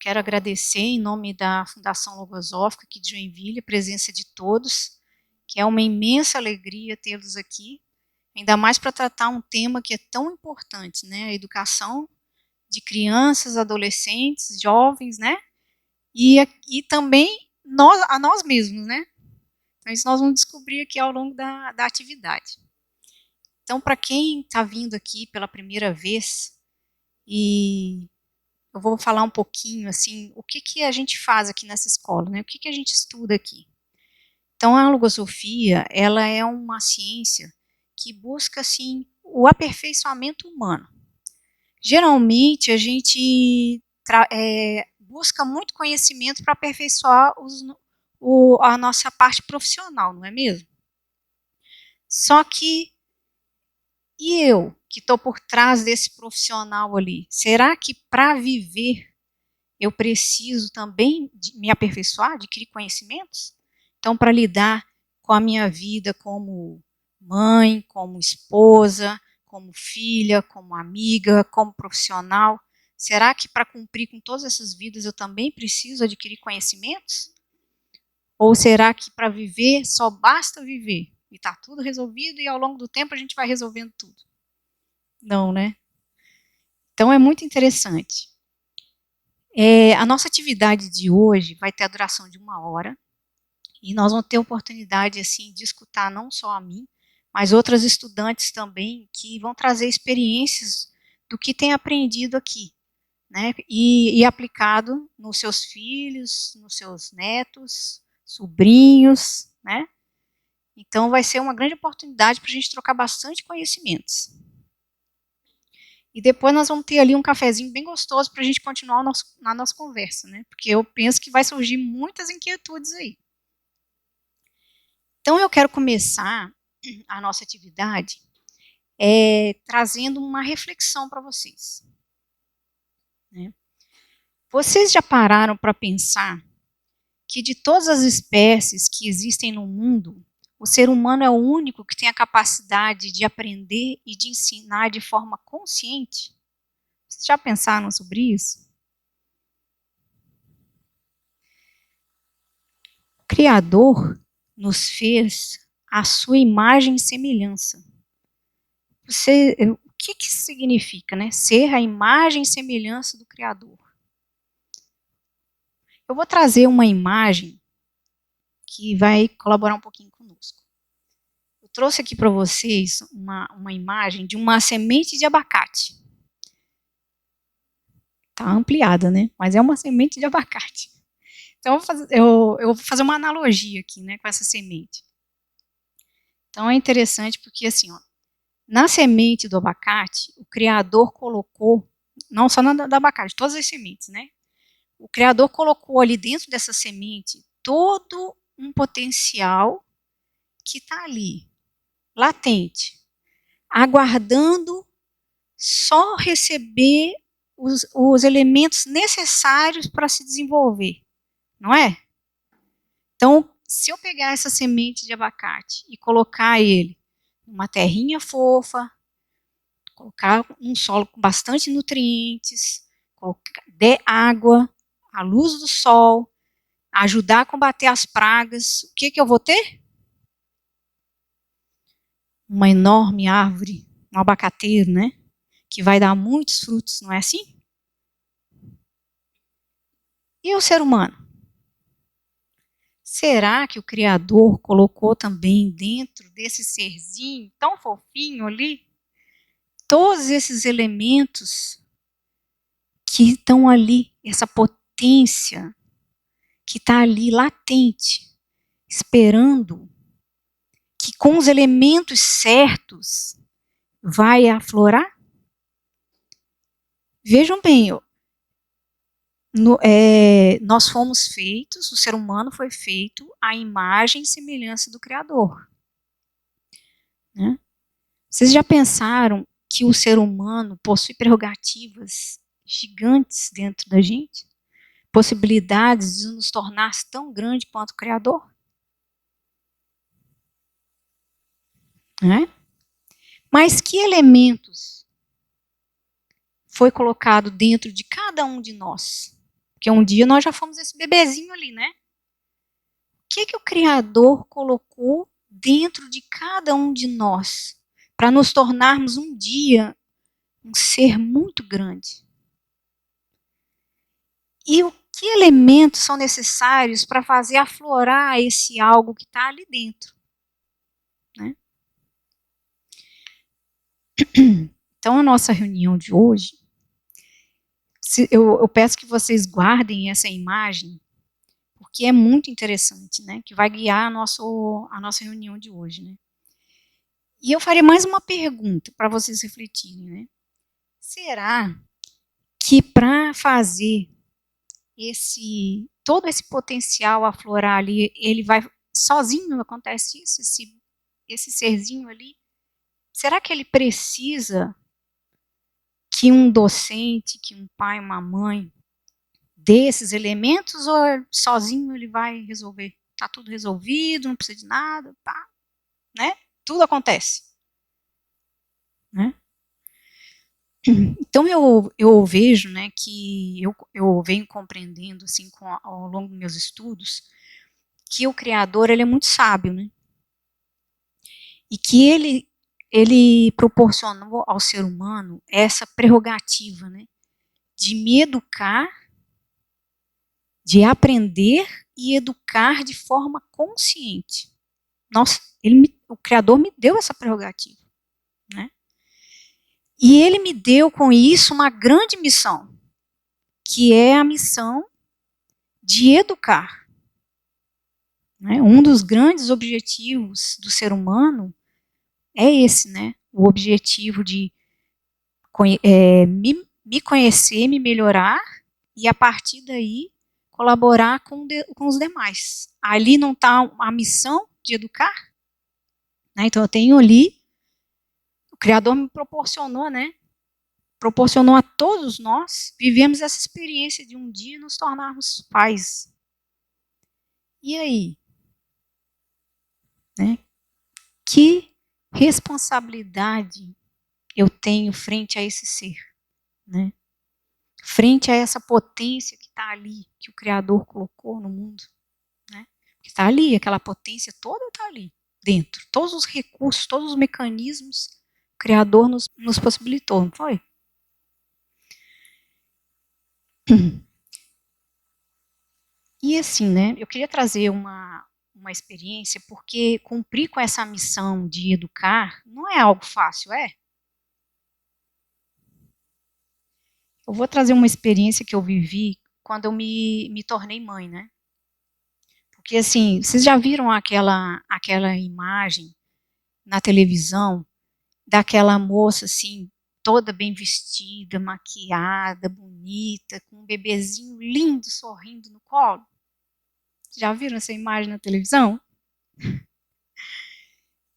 quero agradecer em nome da Fundação Logosófica aqui de Joinville, a presença de todos, que é uma imensa alegria tê-los aqui, ainda mais para tratar um tema que é tão importante, né? A educação de crianças, adolescentes, jovens, né? E também a nós mesmos, né? Então, isso nós vamos descobrir aqui ao longo da atividade. Então, para quem está vindo aqui pela primeira vez, e eu vou falar um pouquinho, assim, o que a gente faz aqui nessa escola, né? O que a gente estuda aqui. Então, a logosofia, ela é uma ciência que busca, assim, o aperfeiçoamento humano. Geralmente, a gente busca muito conhecimento para aperfeiçoar a nossa parte profissional, não é mesmo? Só que, e eu, que estou por trás desse profissional ali, será que para viver eu preciso também me aperfeiçoar, adquirir conhecimentos? Então, para lidar com a minha vida como mãe, como esposa, como filha, como amiga, como profissional, será que para cumprir com todas essas vidas eu também preciso adquirir conhecimentos? Ou será que para viver só basta viver e está tudo resolvido e ao longo do tempo a gente vai resolvendo tudo? Não, né? Então é muito interessante. A nossa atividade de hoje vai ter a duração de 1 hora e nós vamos ter a oportunidade assim, de escutar não só a mim, mas outras estudantes também que vão trazer experiências do que tem aprendido aqui, né? E aplicado nos seus filhos, nos seus netos, sobrinhos, né? Então vai ser uma grande oportunidade para a gente trocar bastante conhecimentos. E depois nós vamos ter ali um cafezinho bem gostoso para a gente continuar na nossa conversa, né? Porque eu penso que vai surgir muitas inquietudes aí. Então eu quero começar a nossa atividade trazendo uma reflexão para vocês. Né? Vocês já pararam para pensar que de todas as espécies que existem no mundo, o ser humano é o único que tem a capacidade de aprender e de ensinar de forma consciente? Vocês já pensaram sobre isso? O Criador nos fez à sua imagem e semelhança. O que isso significa, né? Ser a imagem e semelhança do Criador. Eu vou trazer uma imagem que vai colaborar um pouquinho conosco. Eu trouxe aqui para vocês uma imagem de uma semente de abacate. Está ampliada, né? Mas é uma semente de abacate. Então, eu vou fazer uma analogia aqui, né, com essa semente. Então, é interessante porque, assim, ó, na semente do abacate, o Criador colocou, não só na da abacate, todas as sementes, né? O Criador colocou ali dentro dessa semente todo um potencial que está ali, latente, aguardando só receber os elementos necessários para se desenvolver, não é? Então, se eu pegar essa semente de abacate e colocar ele numa terrinha fofa, colocar um solo com bastante nutrientes, der água, a luz do sol, ajudar a combater as pragas, o que eu vou ter? Uma enorme árvore, um abacateiro, né? Que vai dar muitos frutos, não é assim? E o ser humano? Será que o Criador colocou também dentro desse serzinho tão fofinho ali todos esses elementos que estão ali, essa potência que está ali latente, esperando que com os elementos certos vai aflorar? Vejam bem, nós fomos feitos, o ser humano foi feito à imagem e semelhança do Criador. Né? Vocês já pensaram que o ser humano possui prerrogativas gigantes dentro da gente? Possibilidades de nos tornar tão grande quanto o Criador? Né? Mas que elementos foi colocado dentro de cada um de nós? Porque um dia nós já fomos esse bebezinho ali, né? O que o Criador colocou dentro de cada um de nós para nos tornarmos um dia um ser muito grande? E o que elementos são necessários para fazer aflorar esse algo que está ali dentro? Né? Então, a nossa reunião de hoje, eu peço que vocês guardem essa imagem, porque é muito interessante, né? Que vai guiar a nossa reunião de hoje, né? E eu farei mais uma pergunta para vocês refletirem, né? Será que para fazer todo esse potencial aflorar ali, ele vai sozinho, acontece isso, esse serzinho ali? Será que ele precisa que um docente, que um pai, uma mãe, dê esses elementos, ou sozinho ele vai resolver? Está tudo resolvido, não precisa de nada, pá, né? Tudo acontece. Né? Então eu vejo, né, que eu venho compreendendo assim ao longo dos meus estudos que o Criador ele é muito sábio, né? E que ele proporcionou ao ser humano essa prerrogativa, né, de me educar, de aprender e educar de forma consciente. Nossa, o Criador me deu essa prerrogativa, né? E ele me deu com isso uma grande missão, que é a missão de educar. Né? Um dos grandes objetivos do ser humano é esse, né? O objetivo de me conhecer, me melhorar e, a partir daí, colaborar com os demais. Ali não está a missão de educar? Né? Então, eu tenho ali, o Criador me proporcionou, né? Proporcionou a todos nós, vivemos essa experiência de um dia nos tornarmos pais. E aí? Né? Que responsabilidade eu tenho frente a esse ser? Né? Frente a essa potência que está ali, que o Criador colocou no mundo. Né? Que está ali, aquela potência toda está ali, dentro. Todos os recursos, todos os mecanismos, o Criador nos possibilitou, não foi? E assim, né, eu queria trazer uma experiência, porque cumprir com essa missão de educar não é algo fácil, é? Eu vou trazer uma experiência que eu vivi quando eu me tornei mãe, né? Porque assim, vocês já viram aquela imagem na televisão daquela moça assim, toda bem vestida, maquiada, bonita, com um bebezinho lindo sorrindo no colo? Já viram essa imagem na televisão?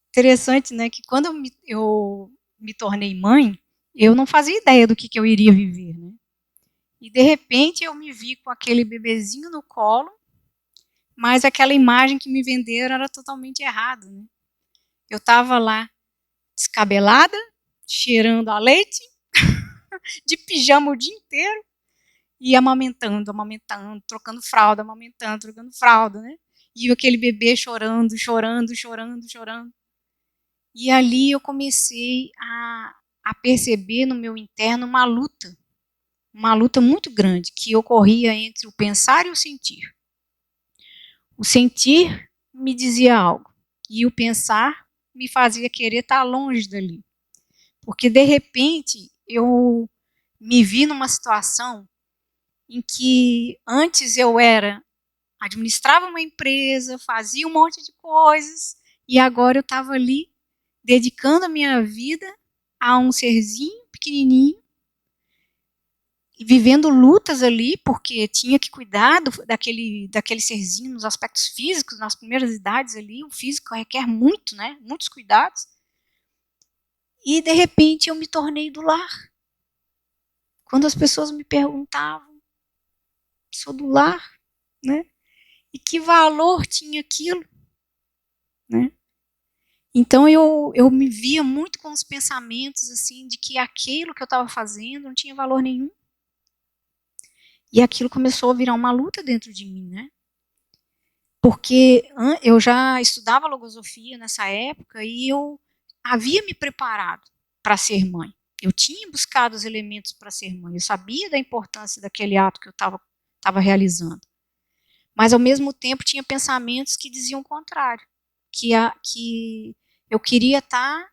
Interessante, né, que quando eu me tornei mãe, eu não fazia ideia do que eu iria viver, né? E de repente eu me vi com aquele bebezinho no colo, mas aquela imagem que me venderam era totalmente errada, né? Eu estava lá descabelada, cheirando a leite, de pijama o dia inteiro e amamentando, trocando fralda, amamentando, trocando fralda, né? E aquele bebê chorando, chorando, chorando, chorando. E ali eu comecei a perceber no meu interno uma luta muito grande que ocorria entre o pensar e o sentir. O sentir me dizia algo e o pensar me fazia querer estar longe dali. Porque, de repente, eu me vi numa situação em que antes eu administrava uma empresa, fazia um monte de coisas, e agora eu estava ali dedicando a minha vida a um serzinho pequenininho, e vivendo lutas ali, porque tinha que cuidar daquele serzinho nos aspectos físicos, nas primeiras idades ali, o físico requer muito, né? Muitos cuidados. E, de repente, eu me tornei do lar. Quando as pessoas me perguntavam, sou do lar, né? E que valor tinha aquilo, né? Então eu me via muito com os pensamentos assim de que aquilo que eu estava fazendo não tinha valor nenhum. E aquilo começou a virar uma luta dentro de mim, né? Porque eu já estudava logosofia nessa época e eu havia me preparado para ser mãe. Eu tinha buscado os elementos para ser mãe. Eu sabia da importância daquele ato que eu estava realizando. Mas, ao mesmo tempo, tinha pensamentos que diziam o contrário. Que eu queria estar,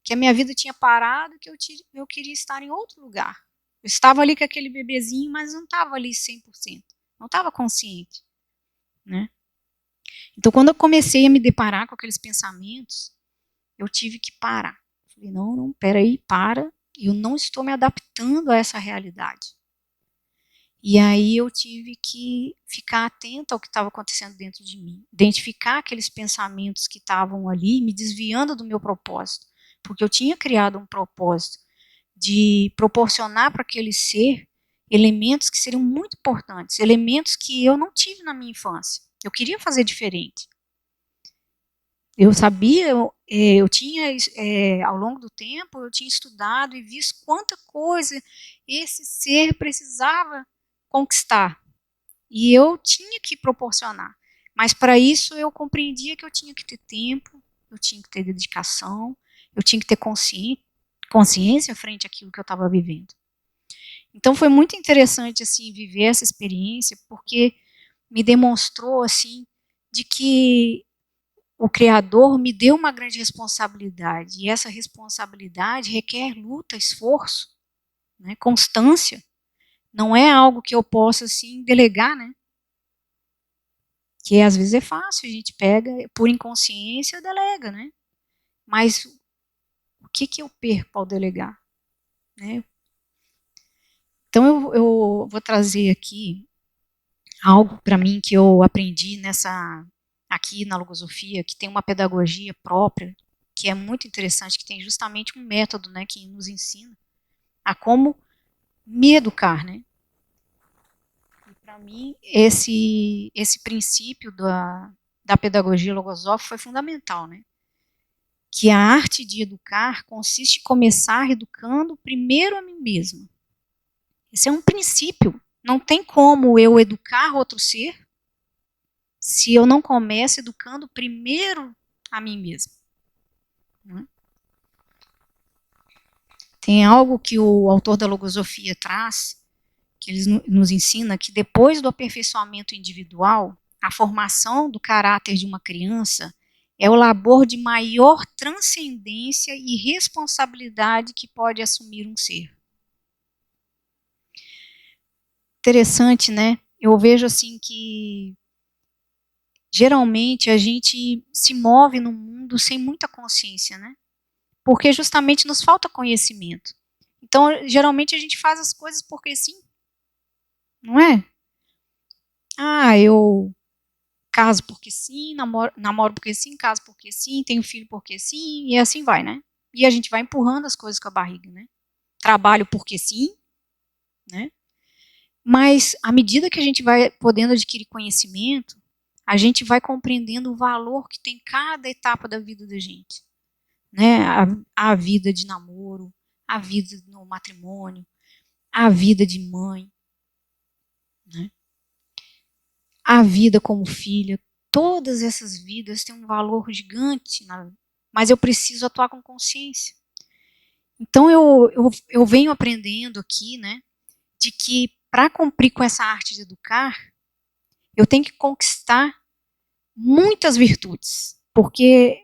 que a minha vida tinha parado, que eu queria estar em outro lugar. Eu estava ali com aquele bebezinho, mas não estava ali 100%. Não estava consciente, né? Então, quando eu comecei a me deparar com aqueles pensamentos, eu tive que parar. Falei, não, peraí, para. Eu não estou me adaptando a essa realidade. E aí eu tive que ficar atenta ao que estava acontecendo dentro de mim. Identificar aqueles pensamentos que estavam ali, me desviando do meu propósito. Porque eu tinha criado um propósito de proporcionar para aquele ser elementos que seriam muito importantes, elementos que eu não tive na minha infância. Eu queria fazer diferente. Eu sabia, eu tinha, ao longo do tempo, eu tinha estudado e visto quanta coisa esse ser precisava conquistar. E eu tinha que proporcionar. Mas para isso eu compreendia que eu tinha que ter tempo, eu tinha que ter dedicação, eu tinha que ter consciência frente àquilo que eu estava vivendo. Então foi muito interessante assim viver essa experiência, porque me demonstrou assim de que o Criador me deu uma grande responsabilidade, e essa responsabilidade requer luta, esforço, né, constância. Não é algo que eu possa assim delegar, né? Que às vezes é fácil, a gente pega por inconsciência, delega, né? Mas o que eu perco ao delegar, né? Então eu vou trazer aqui algo para mim que eu aprendi aqui na logosofia, que tem uma pedagogia própria, que é muito interessante, que tem justamente um método, né, que nos ensina a como me educar, né? E para mim esse princípio da pedagogia logosófica foi fundamental, né? Que a arte de educar consiste em começar educando primeiro a mim mesma. Esse é um princípio. Não tem como eu educar outro ser se eu não começo educando primeiro a mim mesma. Né? Tem algo que o autor da logosofia traz, que ele nos ensina que depois do aperfeiçoamento individual, a formação do caráter de uma criança é o labor de maior transcendência e responsabilidade que pode assumir um ser. Interessante, né? Eu vejo assim que geralmente a gente se move no mundo sem muita consciência, né? Porque justamente nos falta conhecimento. Então, geralmente a gente faz as coisas porque sim, não é? Ah, eu caso porque sim, namoro porque sim, caso porque sim, tenho filho porque sim, e assim vai, né? E a gente vai empurrando as coisas com a barriga, né? Trabalho porque sim, né? Mas à medida que a gente vai podendo adquirir conhecimento, a gente vai compreendendo o valor que tem cada etapa da vida da gente, né? A vida de namoro, a vida no matrimônio, a vida de mãe, né? A vida como filha, todas essas vidas têm um valor gigante, mas eu preciso atuar com consciência. Então eu venho aprendendo aqui, né, de que para cumprir com essa arte de educar, eu tenho que conquistar muitas virtudes, porque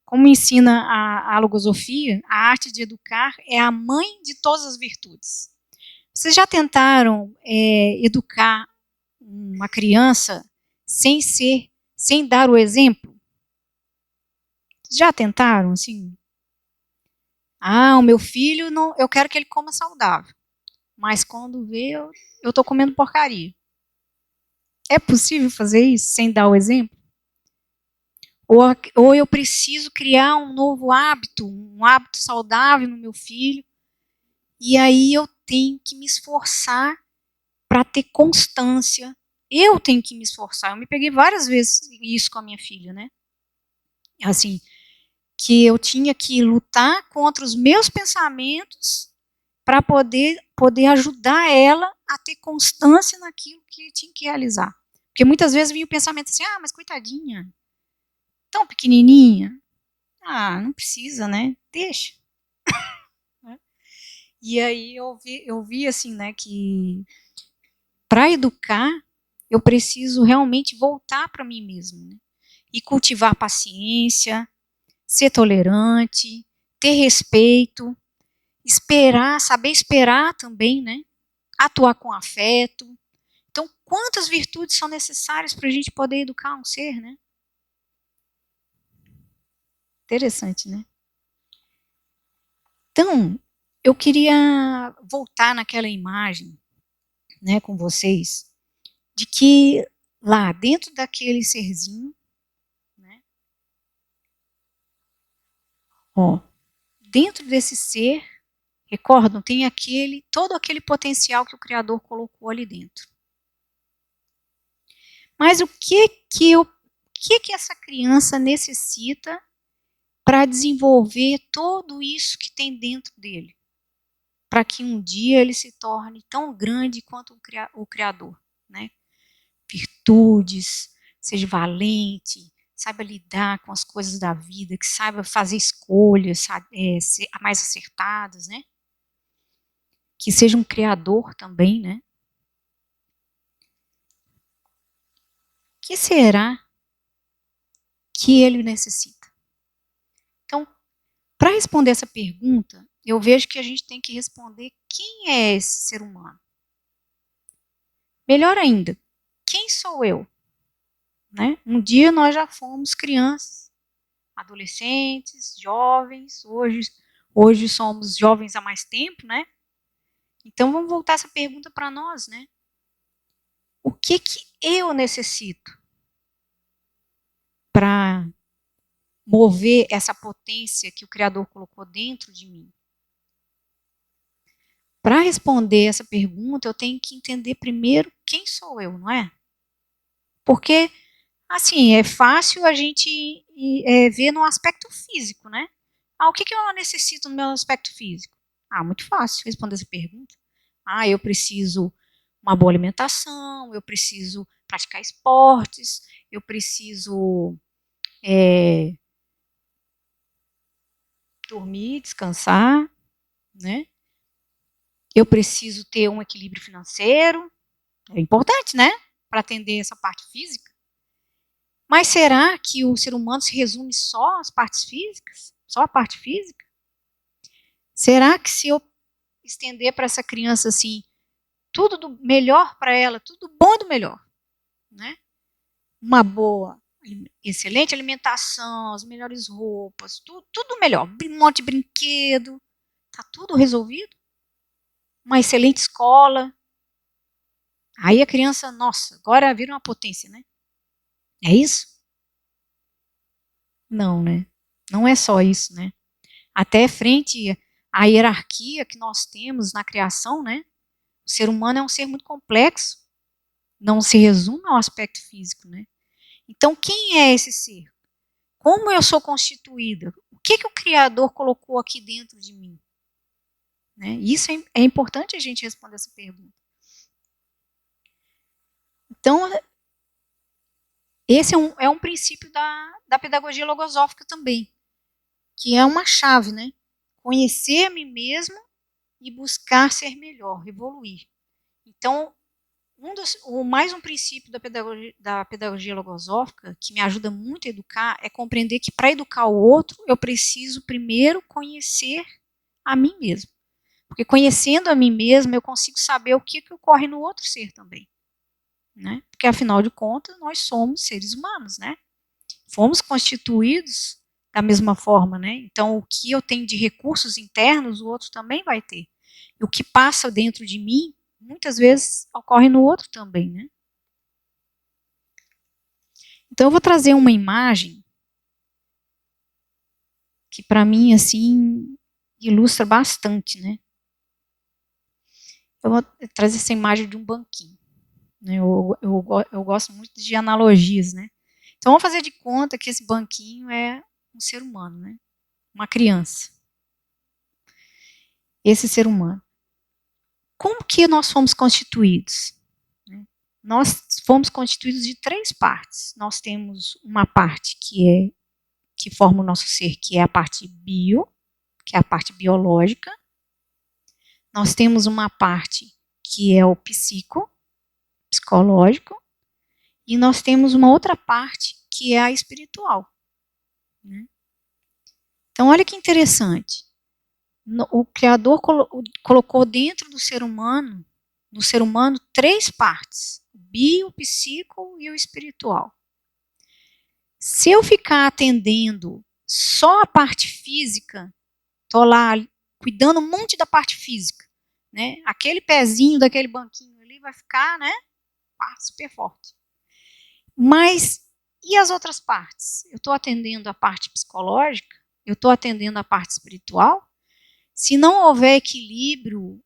como ensina a logosofia, a arte de educar é a mãe de todas as virtudes. Vocês já tentaram educar uma criança sem dar o exemplo? Já tentaram, assim? Ah, o meu filho, não, eu quero que ele coma saudável. Mas quando vê, eu estou comendo porcaria. É possível fazer isso sem dar o exemplo? Ou eu preciso criar um novo hábito, um hábito saudável no meu filho, e aí eu tenho que me esforçar para ter constância. Eu tenho que me esforçar. Eu me peguei várias vezes isso com a minha filha, né? Assim, que eu tinha que lutar contra os meus pensamentos para poder ajudar ela a ter constância naquilo que tinha que realizar. Porque muitas vezes vinha o pensamento assim, mas coitadinha, tão pequenininha, não precisa, né? Deixa. E aí eu vi assim, né, que para educar, eu preciso realmente voltar para mim mesmo, né? E cultivar paciência, ser tolerante, ter respeito, esperar, saber esperar também, né? Atuar com afeto. Então, quantas virtudes são necessárias para a gente poder educar um ser, né? Interessante, né? Então, eu queria voltar naquela imagem, né, com vocês, de que lá dentro daquele serzinho, né, dentro desse ser, recordam, tem todo aquele potencial que o Criador colocou ali dentro. Mas o que essa criança necessita para desenvolver tudo isso que tem dentro dele? Para que um dia ele se torne tão grande quanto o Criador, né? Virtudes, seja valente, saiba lidar com as coisas da vida, que saiba fazer escolhas mais acertadas, né? Que seja um criador também, né? Que será que ele necessita? Então, para responder essa pergunta, eu vejo que a gente tem que responder quem é esse ser humano. Melhor ainda, quem sou eu? Né? Um dia nós já fomos crianças, adolescentes, jovens, hoje somos jovens há mais tempo, né? Então vamos voltar essa pergunta para nós, né? O que eu necessito para mover essa potência que o Criador colocou dentro de mim? Para responder essa pergunta, eu tenho que entender primeiro quem sou eu, não é? Porque, assim, é fácil a gente ver no aspecto físico, né? O que eu necessito no meu aspecto físico? Muito fácil responder essa pergunta. Eu preciso uma boa alimentação, eu preciso praticar esportes, eu preciso dormir, descansar, né? Eu preciso ter um equilíbrio financeiro, é importante, né? Para atender essa parte física. Mas será que o ser humano se resume só às partes físicas? Só a parte física? Será que se eu estender para essa criança assim, tudo do melhor para ela, tudo bom do melhor, né? Uma boa, excelente alimentação, as melhores roupas, tudo melhor, um monte de brinquedo, tá tudo resolvido? Uma excelente escola. Aí a criança, nossa, agora vira uma potência, né? É isso? Não, né? Não é só isso, né? Até frente à hierarquia que nós temos na criação, né? O ser humano é um ser muito complexo, não se resume ao aspecto físico, né? Então, quem é esse ser? Como eu sou constituída? O que o Criador colocou aqui dentro de mim? Né? Isso é importante a gente responder essa pergunta. Então, esse é um princípio da pedagogia logosófica também, que é uma chave, né? Conhecer a mim mesmo e buscar ser melhor, evoluir. Então, mais um princípio da pedagogia logosófica que me ajuda muito a educar é compreender que para educar o outro, eu preciso primeiro conhecer a mim mesmo. Porque conhecendo a mim mesmo, eu consigo saber o que ocorre no outro ser também. Né? Porque, afinal de contas, nós somos seres humanos, né? Fomos constituídos da mesma forma, né? Então, o que eu tenho de recursos internos, o outro também vai ter. E o que passa dentro de mim, muitas vezes, ocorre no outro também, né? Então, eu vou trazer uma imagem que, para mim, assim, ilustra bastante, né? Eu vou trazer essa imagem de um banquinho. Né? Eu gosto muito de analogias, né? Então, vamos fazer de conta que esse banquinho é um ser humano, né? Uma criança. Esse ser humano. como que nós fomos constituídos? Nós fomos constituídos de 3 partes. Nós temos uma parte que forma o nosso ser, que é a parte bio, que é a parte biológica. Nós temos uma parte que é o psicológico, e nós temos uma outra parte que é a espiritual. Né? Então, olha que interessante. O Criador colocou dentro do ser humano, no ser humano, 3 partes: o bio, o psico e o espiritual. Se eu ficar atendendo só a parte física, estou lá cuidando um monte da parte física, né? Aquele pezinho daquele banquinho ali vai ficar, né, super forte. Mas e as outras partes? Eu estou atendendo a parte psicológica? Eu estou atendendo a parte espiritual? Se não houver equilíbrio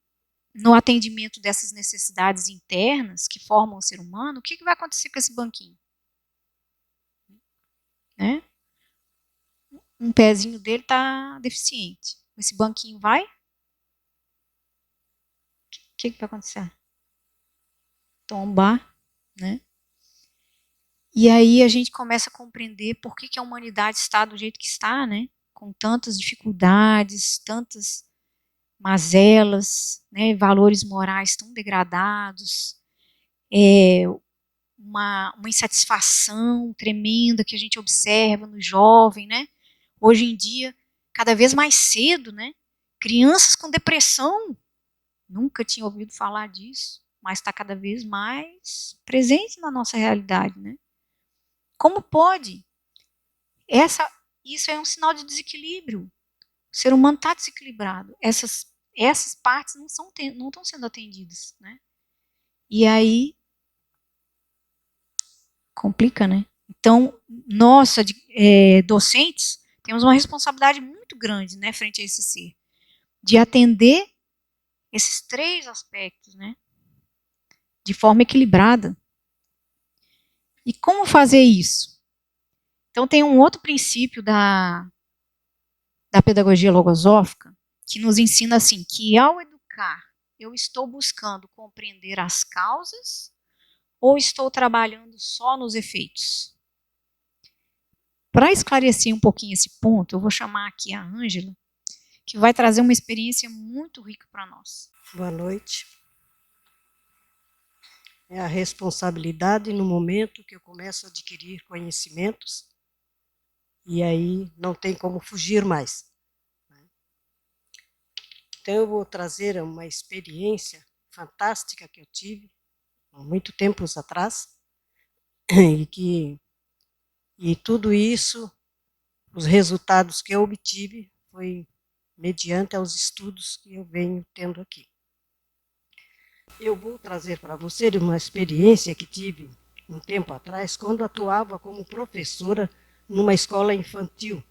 no atendimento dessas necessidades internas que formam o ser humano, o que vai acontecer com esse banquinho? Né? Um pezinho dele está deficiente. Esse banquinho vai? O que vai acontecer? Tombar, né? E aí a gente começa a compreender por que a humanidade está do jeito que está, né? Com tantas dificuldades, tantas mazelas, né? Valores morais tão degradados, uma insatisfação tremenda que a gente observa no jovem, né? Hoje em dia, cada vez mais cedo, né? Crianças com depressão, nunca tinha ouvido falar disso, mas está cada vez mais presente na nossa realidade, né? Como pode? Isso é um sinal de desequilíbrio. O ser humano está desequilibrado. Essas partes não estão sendo atendidas, né? E aí complica, né? Então, nós, docentes, temos uma responsabilidade muito grande, né, frente a esse ser, de atender esses 3 aspectos, né, de forma equilibrada. E como fazer isso? Então, tem um outro princípio da pedagogia logosófica que nos ensina assim, que ao educar, eu estou buscando compreender as causas ou estou trabalhando só nos efeitos? Para esclarecer um pouquinho esse ponto, eu vou chamar aqui a Ângela, que vai trazer uma experiência muito rica para nós. Boa noite. É a responsabilidade no momento que eu começo a adquirir conhecimentos e aí não tem como fugir mais. Então eu vou trazer uma experiência fantástica que eu tive há muito tempos atrás e tudo isso, os resultados que eu obtive foi mediante aos estudos que eu venho tendo aqui. Eu vou trazer para você uma experiência que tive um tempo atrás, quando atuava como professora numa escola infantil,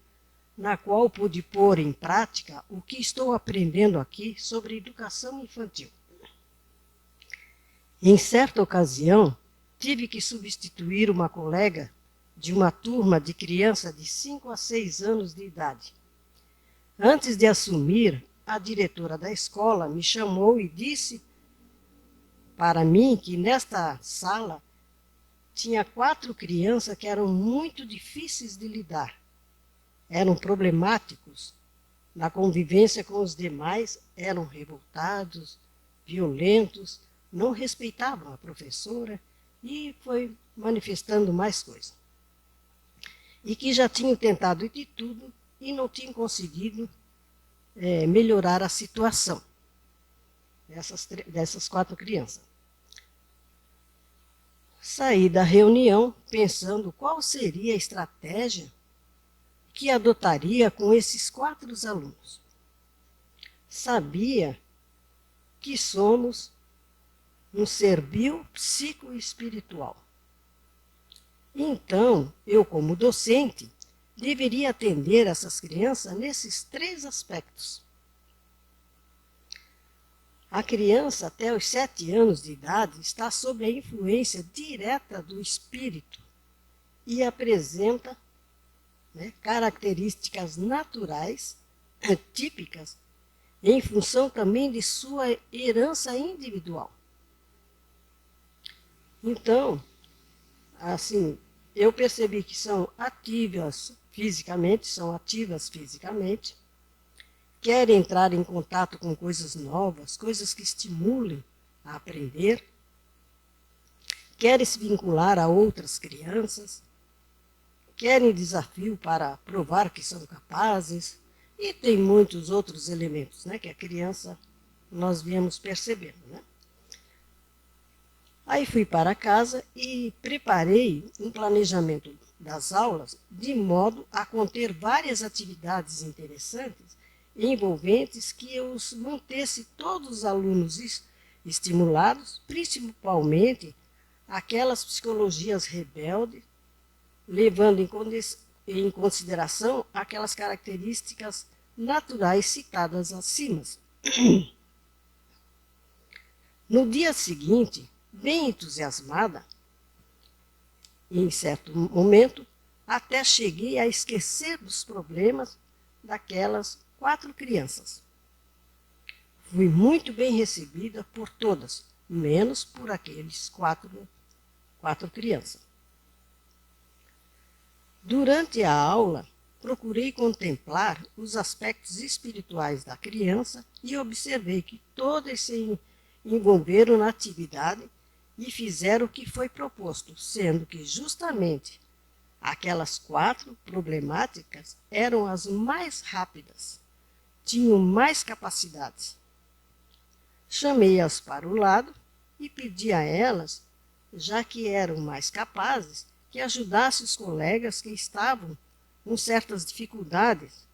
na qual pude pôr em prática o que estou aprendendo aqui sobre educação infantil. Em certa ocasião, tive que substituir uma colega de uma turma de criança de 5 a 6 anos de idade. Antes de assumir, a diretora da escola me chamou e disse para mim que nesta sala tinha 4 crianças que eram muito difíceis de lidar. Eram problemáticos na convivência com os demais, eram revoltados, violentos, não respeitavam a professora e foi manifestando mais coisas. E que já tinham tentado de tudo e não tinham conseguido melhorar a situação dessas 4 crianças. Saí da reunião pensando qual seria a estratégia que adotaria com esses 4 alunos. Sabia que somos um ser biopsicoespiritual. Então, eu, como docente, deveria atender essas crianças nesses 3 aspectos. A criança, até os 7 anos de idade, está sob a influência direta do espírito e apresenta características naturais, típicas, em função também de sua herança individual. Então, assim, eu percebi que são ativas fisicamente, querem entrar em contato com coisas novas, coisas que estimulem a aprender, querem se vincular a outras crianças, querem desafio para provar que são capazes, e tem muitos outros elementos, né, que a criança nós viemos percebendo, né? Aí fui para casa e preparei um planejamento das aulas de modo a conter várias atividades interessantes e envolventes que os mantesse todos os alunos estimulados, principalmente aquelas psicologias rebeldes, levando em consideração aquelas características naturais citadas acima. No dia seguinte, bem entusiasmada, em certo momento, até cheguei a esquecer dos problemas daquelas 4 crianças. Fui muito bem recebida por todas, menos por aqueles quatro crianças. Durante a aula, procurei contemplar os aspectos espirituais da criança e observei que todas se envolveram na atividade e fizeram o que foi proposto, sendo que justamente aquelas 4 problemáticas eram as mais rápidas, tinham mais capacidades. Chamei-as para o lado e pedi a elas, já que eram mais capazes, que ajudasse os colegas que estavam com certas dificuldades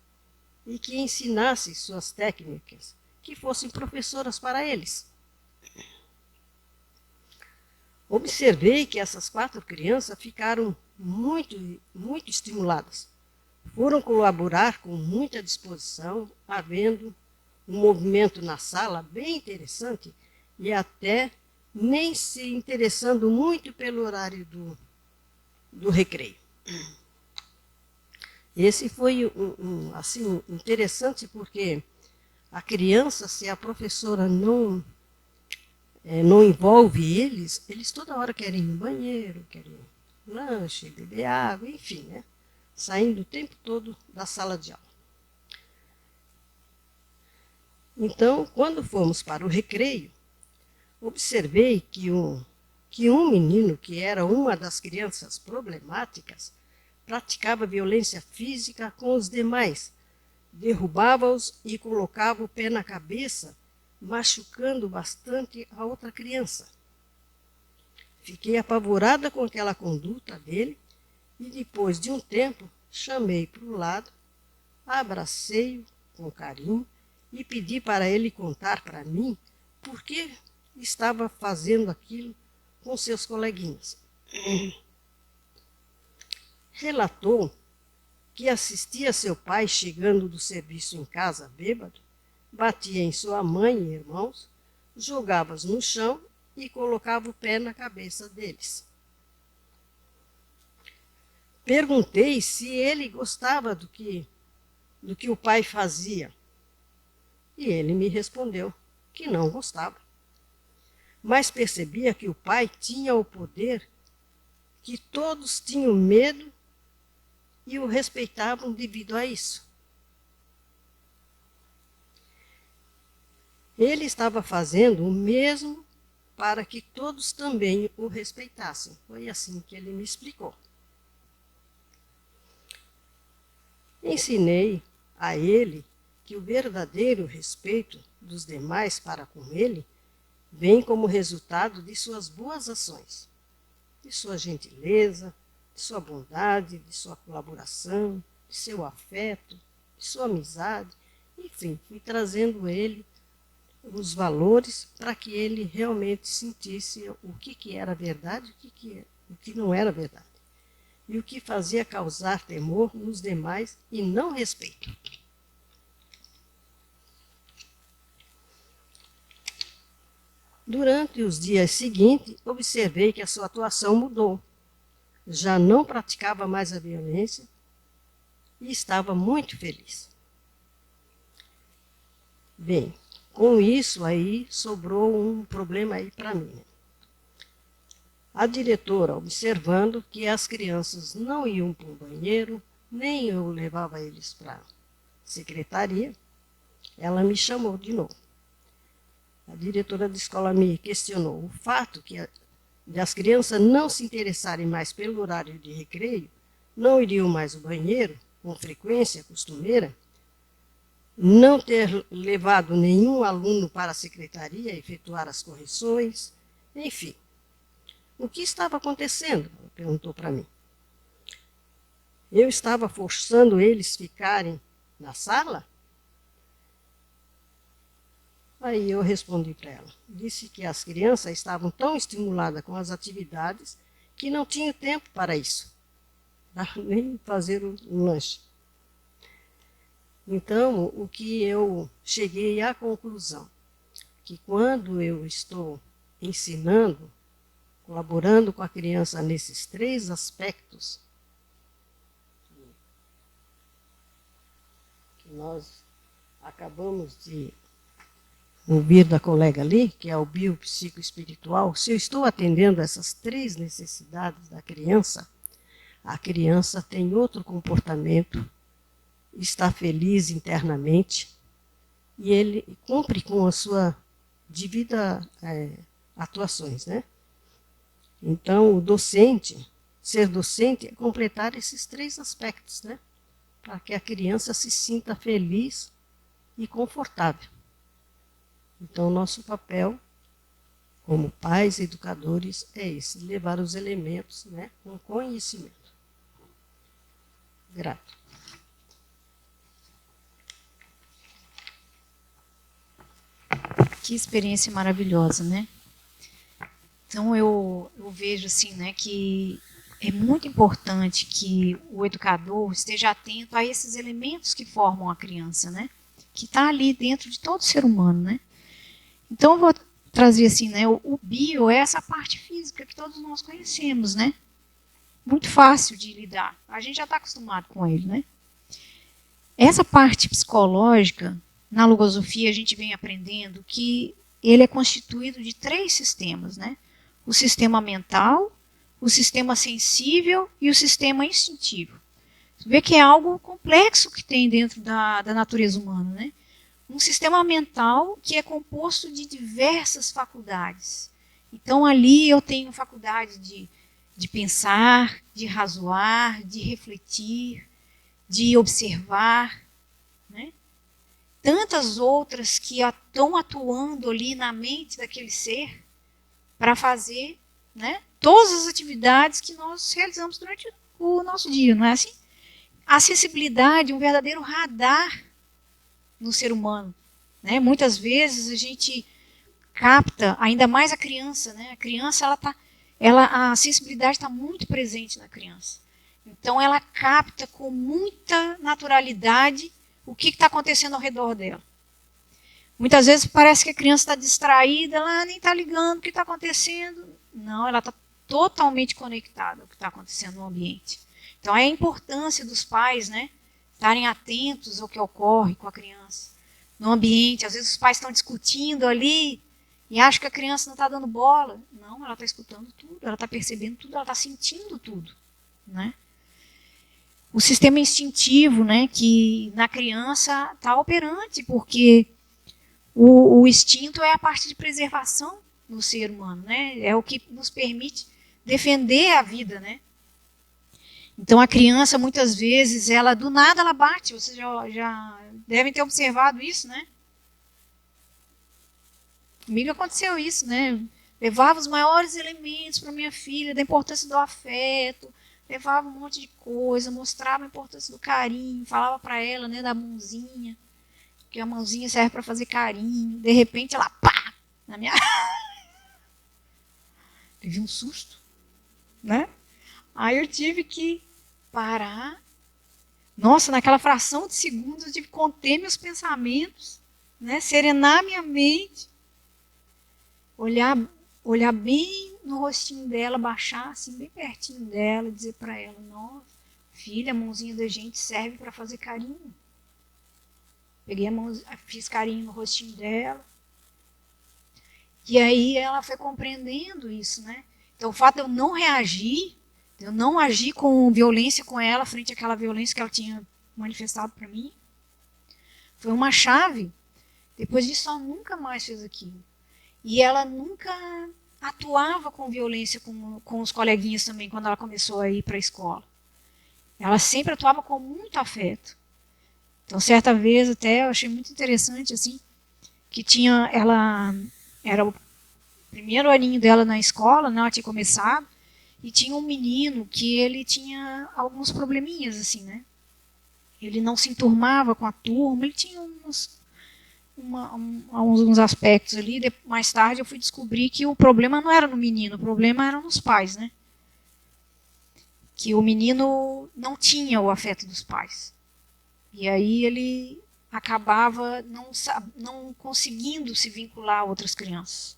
e que ensinasse suas técnicas, que fossem professoras para eles. Observei que essas 4 crianças ficaram muito estimuladas. Foram colaborar com muita disposição, havendo um movimento na sala bem interessante e até nem se interessando muito pelo horário do recreio. Esse foi assim, interessante porque a criança, se a professora não envolve eles toda hora querem ir no banheiro, querem lanche, beber água, enfim, né? Saindo o tempo todo da sala de aula. Então, quando fomos para o recreio, observei que um menino, que era uma das crianças problemáticas, praticava violência física com os demais, derrubava-os e colocava o pé na cabeça, machucando bastante a outra criança. Fiquei apavorada com aquela conduta dele e, depois de um tempo, chamei para o lado, abracei-o com carinho e pedi para ele contar para mim por que estava fazendo aquilo com seus coleguinhas. Relatou que assistia seu pai chegando do serviço em casa bêbado, batia em sua mãe e irmãos, jogava-os no chão e colocava o pé na cabeça deles. Perguntei se ele gostava do que o pai fazia, e ele me respondeu que não gostava. Mas percebia que o pai tinha o poder, que todos tinham medo e o respeitavam devido a isso. Ele estava fazendo o mesmo para que todos também o respeitassem. Foi assim que ele me explicou. Ensinei a ele que o verdadeiro respeito dos demais para com ele vem como resultado de suas boas ações, de sua gentileza, de sua bondade, de sua colaboração, de seu afeto, de sua amizade, enfim, fui trazendo ele os valores para que ele realmente sentisse o que era verdade e o que não era verdade. E o que fazia causar temor nos demais e não respeito. Durante os dias seguintes, observei que a sua atuação mudou. Já não praticava mais a violência e estava muito feliz. Bem, com isso aí sobrou um problema aí para mim. A diretora, observando que as crianças não iam para o banheiro, nem eu levava eles para a secretaria, ela me chamou de novo. A diretora da escola me questionou o fato de as crianças não se interessarem mais pelo horário de recreio, não iriam mais ao banheiro com frequência costumeira, não ter levado nenhum aluno para a secretaria efetuar as correções, enfim. O que estava acontecendo? Ela perguntou para mim. Eu estava forçando eles ficarem na sala? Aí eu respondi para ela. Disse que as crianças estavam tão estimuladas com as atividades que não tinham tempo para isso, nem fazer um lanche. Então, o que eu cheguei à conclusão, que quando eu estou ensinando, colaborando com a criança nesses 3 aspectos, que nós acabamos de ouvir da colega ali, que é o biopsicoespiritual, se eu estou atendendo essas 3 necessidades da criança, a criança tem outro comportamento, está feliz internamente e ele cumpre com a sua devida atuações, né? Então, o docente, ser docente é completar esses 3 aspectos, né? Para que a criança se sinta feliz e confortável. Então, nosso papel, como pais e educadores, é esse, levar os elementos, né, com conhecimento. Grato. Que experiência maravilhosa, né? Então, eu vejo assim, né, que é muito importante que o educador esteja atento a esses elementos que formam a criança, né? Que está ali dentro de todo ser humano, né? Então, eu vou trazer assim, né? O bio é essa parte física que todos nós conhecemos, né? Muito fácil de lidar. A gente já está acostumado com ele, né? Essa parte psicológica, na logosofia, a gente vem aprendendo que ele é constituído de 3 sistemas, né? O sistema mental, o sistema sensível e o sistema instintivo. Você vê que é algo complexo que tem dentro da natureza humana, né? Um sistema mental que é composto de diversas faculdades. Então, ali eu tenho faculdade de pensar, de razoar, de refletir, de observar, né? Tantas outras que estão atuando ali na mente daquele ser para fazer, né, todas as atividades que nós realizamos durante o nosso dia, não é assim? A sensibilidade, um verdadeiro radar no ser humano, né? Muitas vezes a gente capta, ainda mais a criança, né? A criança a sensibilidade está muito presente na criança. Então ela capta com muita naturalidade o que está acontecendo ao redor dela. Muitas vezes parece que a criança está distraída, ela nem está ligando o que está acontecendo. Não, ela está totalmente conectada ao que está acontecendo no ambiente. Então, é a importância dos pais, né, estarem atentos ao que ocorre com a criança no ambiente. Às vezes os pais estão discutindo ali e acham que a criança não está dando bola. Não, ela está escutando tudo, ela está percebendo tudo, ela está sentindo tudo, né? O sistema instintivo, né, que na criança está operante, porque o instinto é a parte de preservação no ser humano, né? É o que nos permite defender a vida, né? Então a criança muitas vezes ela do nada ela bate. Vocês já devem ter observado isso, né? Comigo aconteceu isso, né? Levava os maiores elementos para minha filha da importância do afeto, levava um monte de coisa, mostrava a importância do carinho, falava para ela, né, da mãozinha, que a mãozinha serve para fazer carinho. De repente ela pá na minha teve um susto, né? Aí eu tive que parar. Nossa, naquela fração de segundos eu tive que conter meus pensamentos, né? Serenar minha mente, olhar bem no rostinho dela, baixar assim bem pertinho dela, dizer para ela: nossa, filha, a mãozinha da gente serve para fazer carinho. Peguei a mão, fiz carinho no rostinho dela. E aí ela foi compreendendo isso, né? Então o fato de eu não reagir, de eu não agir com violência com ela, frente àquela violência que ela tinha manifestado para mim, foi uma chave. Depois disso, ela nunca mais fez aquilo. E ela nunca atuava com violência com os coleguinhas também, quando ela começou a ir para a escola. Ela sempre atuava com muito afeto. Então, certa vez, até eu achei muito interessante, assim, que ela era o primeiro aninho dela na escola, né, ela tinha começado, e tinha um menino que ele tinha alguns probleminhas, assim, né? Ele não se enturmava com a turma, ele tinha alguns aspectos ali. Mais tarde eu fui descobrir que o problema não era no menino, o problema era nos pais, né? Que o menino não tinha o afeto dos pais. E aí ele acabava não conseguindo se vincular a outras crianças.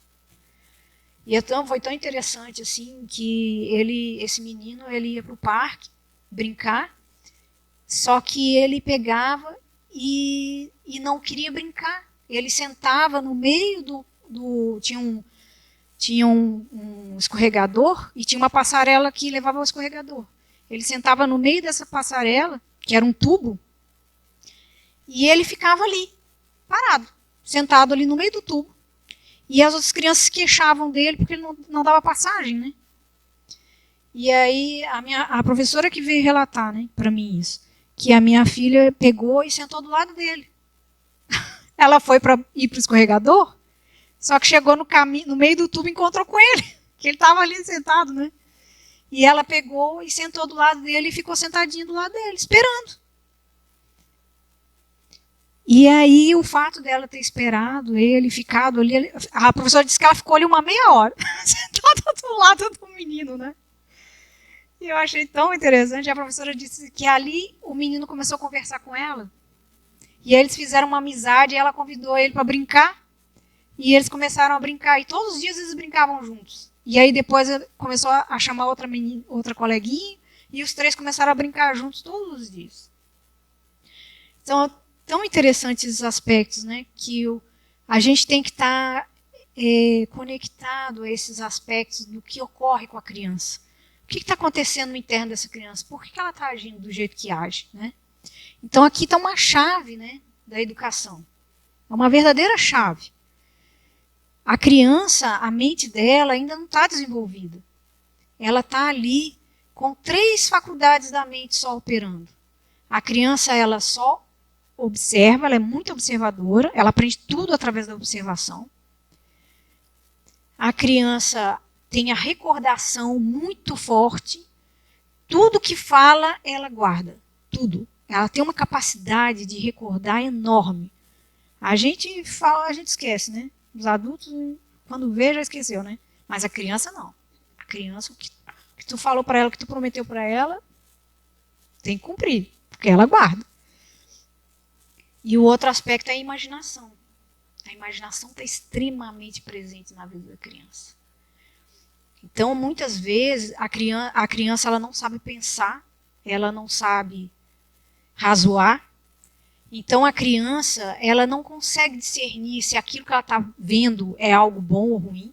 E então foi tão interessante assim que esse menino, ele ia para o parque brincar, só que ele pegava e não queria brincar. Ele sentava no meio tinha um escorregador e tinha uma passarela que levava ao escorregador. Ele sentava no meio dessa passarela, que era um tubo, e ele ficava ali, parado, sentado ali no meio do tubo. E as outras crianças se queixavam dele porque ele não dava passagem, né? E aí a professora que veio relatar, né, para mim isso, que a minha filha pegou e sentou do lado dele. Ela foi para ir para o escorregador, só que chegou no caminho, no meio do tubo, e encontrou com ele, que ele estava ali sentado, né? E ela pegou e sentou do lado dele e ficou sentadinha do lado dele, esperando. E aí o fato dela ter esperado ele, ficado ali, a professora disse que ela ficou ali uma meia hora, sentada do lado do menino, né? E eu achei tão interessante. A professora disse que ali o menino começou a conversar com ela. E aí eles fizeram uma amizade e ela convidou ele para brincar. E eles começaram a brincar. E todos os dias eles brincavam juntos. E aí depois começou a chamar outra menina, outra coleguinha. E os três começaram a brincar juntos todos os dias. Então, tão interessantes esses aspectos, né? Que a gente tem que estar conectado a esses aspectos do que ocorre com a criança. O que está acontecendo no interno dessa criança? Por que ela está agindo do jeito que age? Né? Então, aqui está uma chave, né, da educação. É uma verdadeira chave. A criança, a mente dela ainda não está desenvolvida. Ela está ali com 3 faculdades da mente só operando. A criança, ela só observa, ela é muito observadora, ela aprende tudo através da observação. A criança tem a recordação muito forte. Tudo que fala, ela guarda. Tudo. Ela tem uma capacidade de recordar enorme. A gente fala, a gente esquece, né? Os adultos, quando vê, já esqueceu, né? Mas a criança não. A criança, o que tu falou para ela, o que tu prometeu para ela, tem que cumprir, porque ela guarda. E o outro aspecto é a imaginação. A imaginação está extremamente presente na vida da criança. Então, muitas vezes, a criança ela não sabe pensar, ela não sabe razoar. Então, a criança ela não consegue discernir se aquilo que ela está vendo é algo bom ou ruim,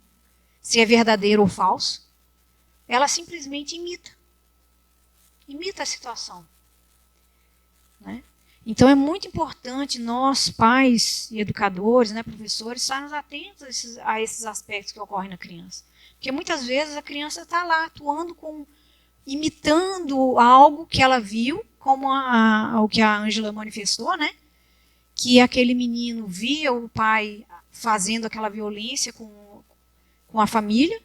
se é verdadeiro ou falso. Ela simplesmente imita. Imita a situação. Né? Então, é muito importante nós, pais e educadores, né, professores, estarmos atentos a esses aspectos que ocorrem na criança. Porque muitas vezes a criança está lá atuando imitando algo que ela viu, como o que a Ângela manifestou, né? Que aquele menino via o pai fazendo aquela violência com a família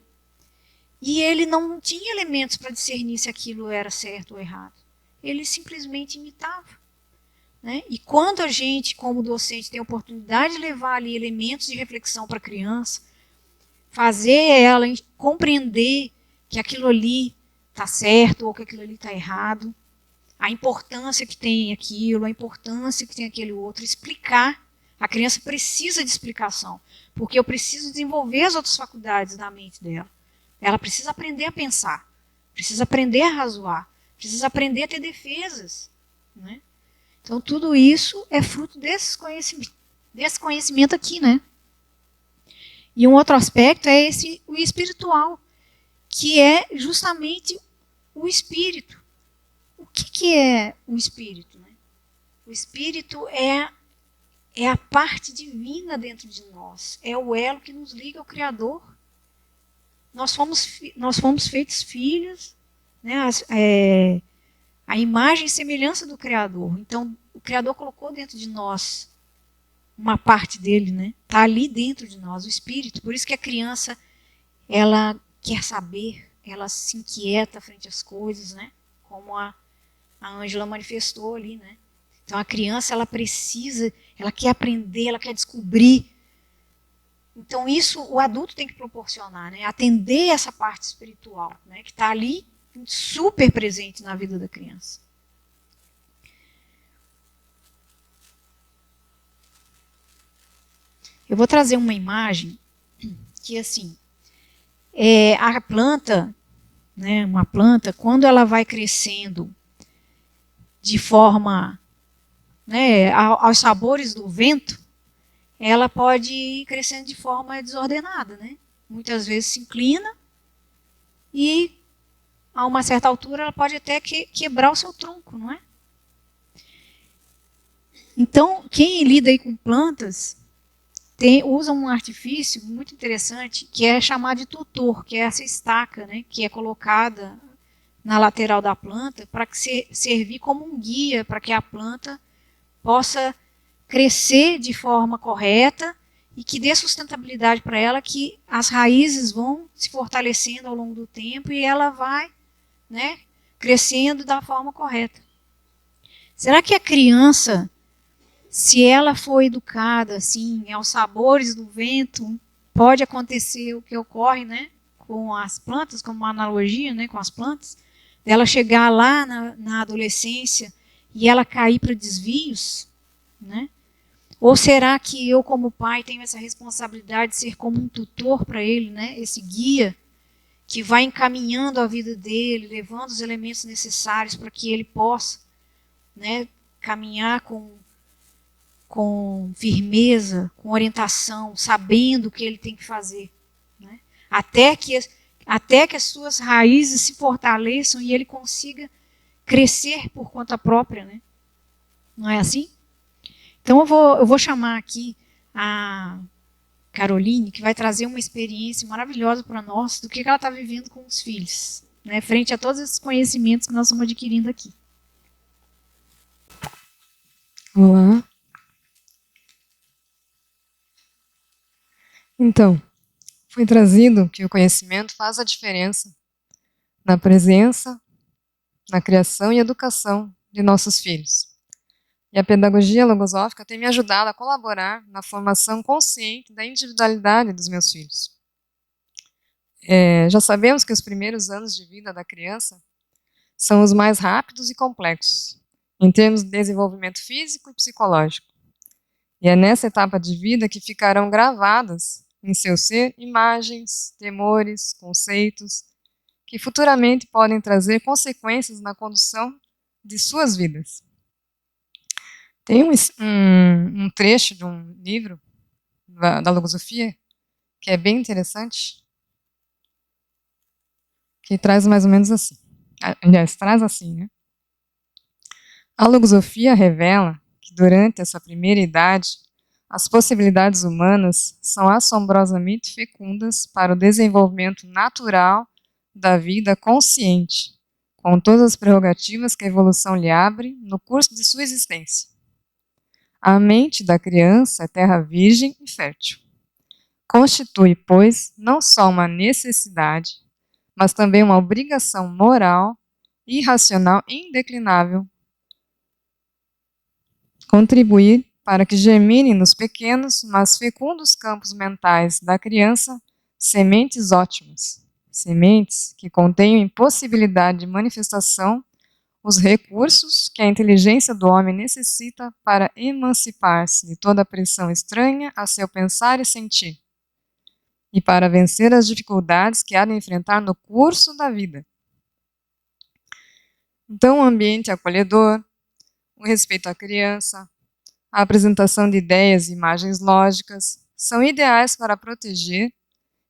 e ele não tinha elementos para discernir se aquilo era certo ou errado. Ele simplesmente imitava. Né? E quando a gente, como docente, tem a oportunidade de levar ali elementos de reflexão para a criança, fazer ela compreender que aquilo ali está certo ou que aquilo ali está errado, a importância que tem aquilo, a importância que tem aquele outro, explicar. A criança precisa de explicação, porque eu preciso desenvolver as outras faculdades da mente dela. Ela precisa aprender a pensar, precisa aprender a razoar, precisa aprender a ter defesas. Né? Então, tudo isso é fruto desse conhecimento aqui, né? E um outro aspecto é o espiritual, que é justamente o espírito. O que é o espírito? Né? O espírito é a parte divina dentro de nós, é o elo que nos liga ao Criador. Nós fomos feitos filhos, né? A imagem e semelhança do Criador. Então, o Criador colocou dentro de nós uma parte dele, né? Está ali dentro de nós, o espírito. Por isso que a criança, ela quer saber, ela se inquieta frente às coisas, né? Como a Ângela manifestou ali, né? Então, a criança, ela precisa, ela quer aprender, ela quer descobrir. Então, isso o adulto tem que proporcionar, né? Atender essa parte espiritual, né? Que está ali super presente na vida da criança. Eu vou trazer uma imagem que, assim, a planta, né, uma planta, quando ela vai crescendo de forma, né, aos sabores do vento, ela pode ir crescendo de forma desordenada, né? Muitas vezes se inclina e, a uma certa altura, ela pode até quebrar o seu tronco, não é? Então, quem lida aí com plantas usa um artifício muito interessante que é chamado de tutor, que é essa estaca, né, que é colocada na lateral da planta para servir como um guia para que a planta possa crescer de forma correta e que dê sustentabilidade para ela, que as raízes vão se fortalecendo ao longo do tempo e ela vai, né, crescendo da forma correta. Será que a criança, se ela for educada assim, aos sabores do vento, pode acontecer o que ocorre, né, com as plantas, como uma analogia, né, com as plantas, dela chegar lá na adolescência e ela cair para desvios, né? Ou será que eu, como pai, tenho essa responsabilidade de ser como um tutor para ele, né, esse guia que vai encaminhando a vida dele, levando os elementos necessários para que ele possa, né, caminhar com firmeza, com orientação, sabendo o que ele tem que fazer, né? Até que as suas raízes se fortaleçam e ele consiga crescer por conta própria, né? Não é assim? Então eu vou chamar aqui a Caroline, que vai trazer uma experiência maravilhosa para nós do que ela está vivendo com os filhos, né? Frente a todos esses conhecimentos que nós estamos adquirindo aqui. Olá. Então, foi trazido que o conhecimento faz a diferença na presença, na criação e educação de nossos filhos. E a pedagogia logosófica tem me ajudado a colaborar na formação consciente da individualidade dos meus filhos. Já sabemos que os primeiros anos de vida da criança são os mais rápidos e complexos, em termos de desenvolvimento físico e psicológico. E é nessa etapa de vida que ficarão gravadas em seu ser imagens, temores, conceitos, que futuramente podem trazer consequências na condução de suas vidas. Tem um trecho de um livro da Logosofia que é bem interessante, que traz mais ou menos assim. Aliás, traz assim, né? A Logosofia revela que durante essa primeira idade, as possibilidades humanas são assombrosamente fecundas para o desenvolvimento natural da vida consciente, com todas as prerrogativas que a evolução lhe abre no curso de sua existência. A mente da criança é terra virgem e fértil. Constitui, pois, não só uma necessidade, mas também uma obrigação moral e racional indeclinável contribuir para que germinem nos pequenos, mas fecundos campos mentais da criança sementes ótimas, sementes que contenham em possibilidade de manifestação os recursos que a inteligência do homem necessita para emancipar-se de toda a pressão estranha a seu pensar e sentir, e para vencer as dificuldades que há de enfrentar no curso da vida. Então, um ambiente acolhedor, o respeito à criança, a apresentação de ideias e imagens lógicas são ideais para proteger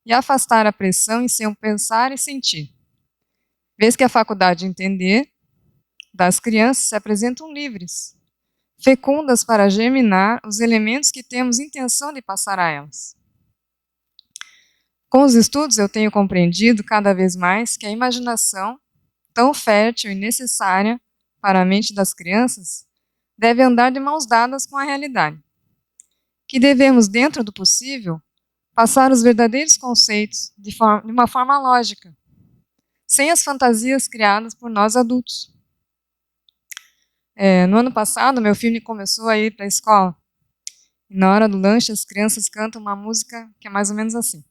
e afastar a pressão em seu pensar e sentir. Vez que a faculdade de entender das crianças se apresentam livres, fecundas para germinar os elementos que temos intenção de passar a elas. Com os estudos, eu tenho compreendido cada vez mais que a imaginação, tão fértil e necessária para a mente das crianças, deve andar de mãos dadas com a realidade. Que devemos, dentro do possível, passar os verdadeiros conceitos de uma forma lógica, sem as fantasias criadas por nós adultos. No ano passado, meu filho começou a ir para a escola. E na hora do lanche, as crianças cantam uma música que é mais ou menos assim.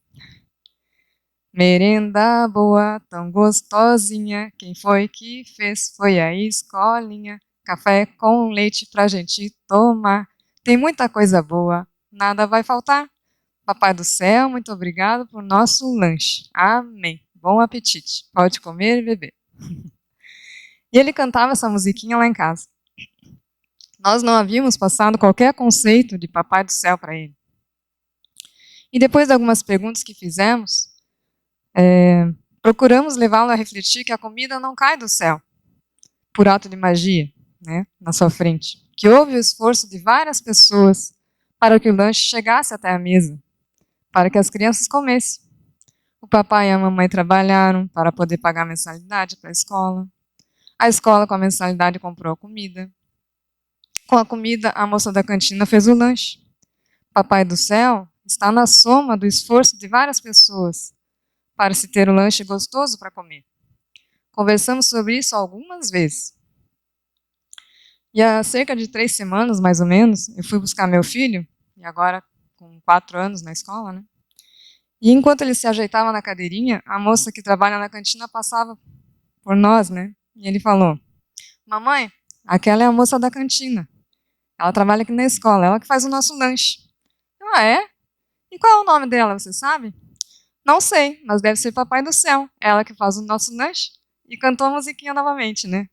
Merenda boa, tão gostosinha, quem foi que fez? Foi a escolinha. Café com leite pra gente tomar. Tem muita coisa boa, nada vai faltar. Papai do céu, muito obrigado por nosso lanche. Amém. Bom apetite. Pode comer e beber. E ele cantava essa musiquinha lá em casa. Nós não havíamos passado qualquer conceito de Papai do Céu para ele. E depois de algumas perguntas que fizemos, procuramos levá-lo a refletir que a comida não cai do céu, por ato de magia, né, na sua frente. Que houve o esforço de várias pessoas para que o lanche chegasse até a mesa, para que as crianças comessem. O papai e a mamãe trabalharam para poder pagar a mensalidade para a escola. A escola, com a mensalidade, comprou a comida. Com a comida, a moça da cantina fez o lanche. Papai do céu está na soma do esforço de várias pessoas para se ter um lanche gostoso para comer. Conversamos sobre isso algumas vezes. E há cerca de 3 semanas, mais ou menos, eu fui buscar meu filho, e agora com 4 anos na escola, né? E enquanto ele se ajeitava na cadeirinha, a moça que trabalha na cantina passava por nós, né? E ele falou: mamãe, aquela é a moça da cantina. Ela trabalha aqui na escola, ela que faz o nosso lanche. Ah, é? E qual é o nome dela, você sabe? Não sei, mas deve ser Papai do Céu. Ela que faz o nosso lanche. E cantou a musiquinha novamente, né?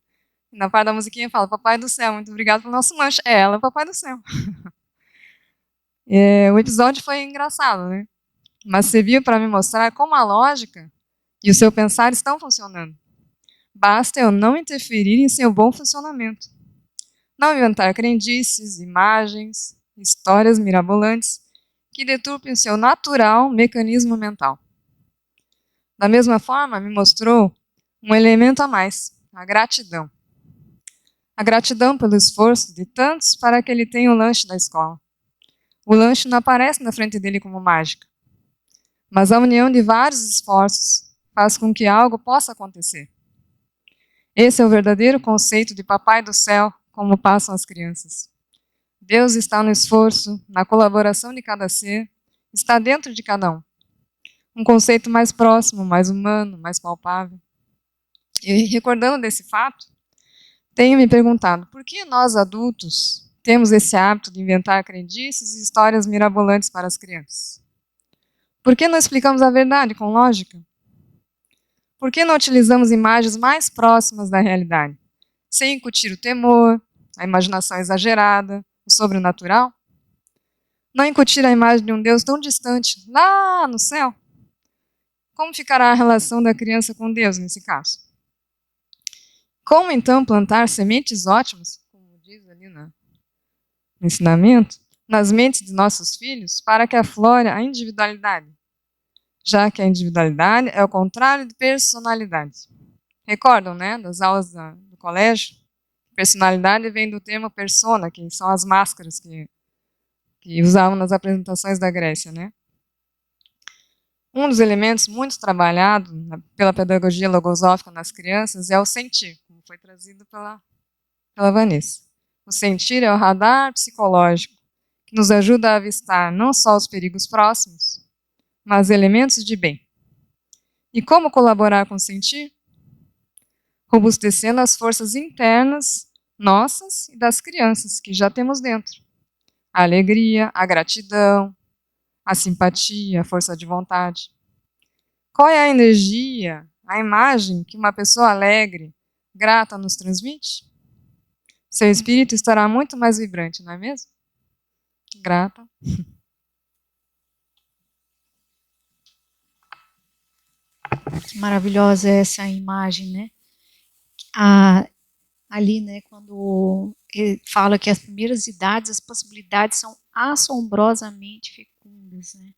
E na parte da musiquinha fala: Papai do Céu, muito obrigado pelo nosso lanche. É ela, Papai do Céu. O episódio foi engraçado, né? Mas serviu para me mostrar como a lógica e o seu pensar estão funcionando. Basta eu não interferir em seu bom funcionamento. Não inventar crendices, imagens, histórias mirabolantes que deturpem o seu natural mecanismo mental. Da mesma forma, me mostrou um elemento a mais, a gratidão. A gratidão pelo esforço de tantos para que ele tenha o lanche da escola. O lanche não aparece na frente dele como mágica, mas a união de vários esforços faz com que algo possa acontecer. Esse é o verdadeiro conceito de Papai do Céu, como passam as crianças. Deus está no esforço, na colaboração de cada ser, está dentro de cada um. Um conceito mais próximo, mais humano, mais palpável. E recordando desse fato, tenho me perguntado, por que nós adultos temos esse hábito de inventar crendices e histórias mirabolantes para as crianças? Por que não explicamos a verdade com lógica? Por que não utilizamos imagens mais próximas da realidade, sem incutir o temor, a imaginação exagerada, o sobrenatural? Não incutir a imagem de um Deus tão distante, lá no céu? Como ficará a relação da criança com Deus nesse caso? Como então plantar sementes ótimas, como diz ali no ensinamento, nas mentes de nossos filhos para que aflore a individualidade? Já que a individualidade é o contrário de personalidade. Recordam, né, das aulas do colégio? Personalidade vem do termo persona, que são as máscaras que usavam nas apresentações da Grécia, né? Um dos elementos muito trabalhado pela pedagogia logosófica nas crianças é o sentir, como foi trazido pela Vanessa. O sentir é o radar psicológico, que nos ajuda a avistar não só os perigos próximos, mas elementos de bem. E como colaborar com o sentir? Robustecendo as forças internas nossas e das crianças que já temos dentro. A alegria, a gratidão, a simpatia, a força de vontade. Qual é a energia, a imagem que uma pessoa alegre, grata nos transmite? seu espírito estará muito mais vibrante, não é mesmo? Grata. Que maravilhosa é essa imagem, né? Ali, né, quando ele fala que as primeiras idades, as possibilidades são assombrosamente fecundas, né?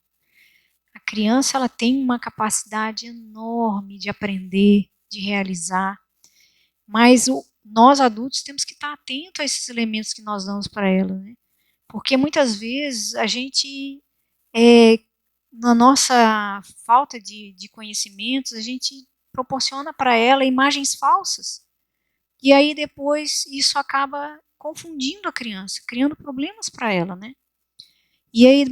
A criança, ela tem uma capacidade enorme de aprender, de realizar, mas nós adultos temos que estar atentos a esses elementos que nós damos para ela, né? Porque muitas vezes a gente, na nossa falta de conhecimentos, a gente proporciona para ela imagens falsas. E aí depois isso acaba confundindo a criança, criando problemas para ela, né? E aí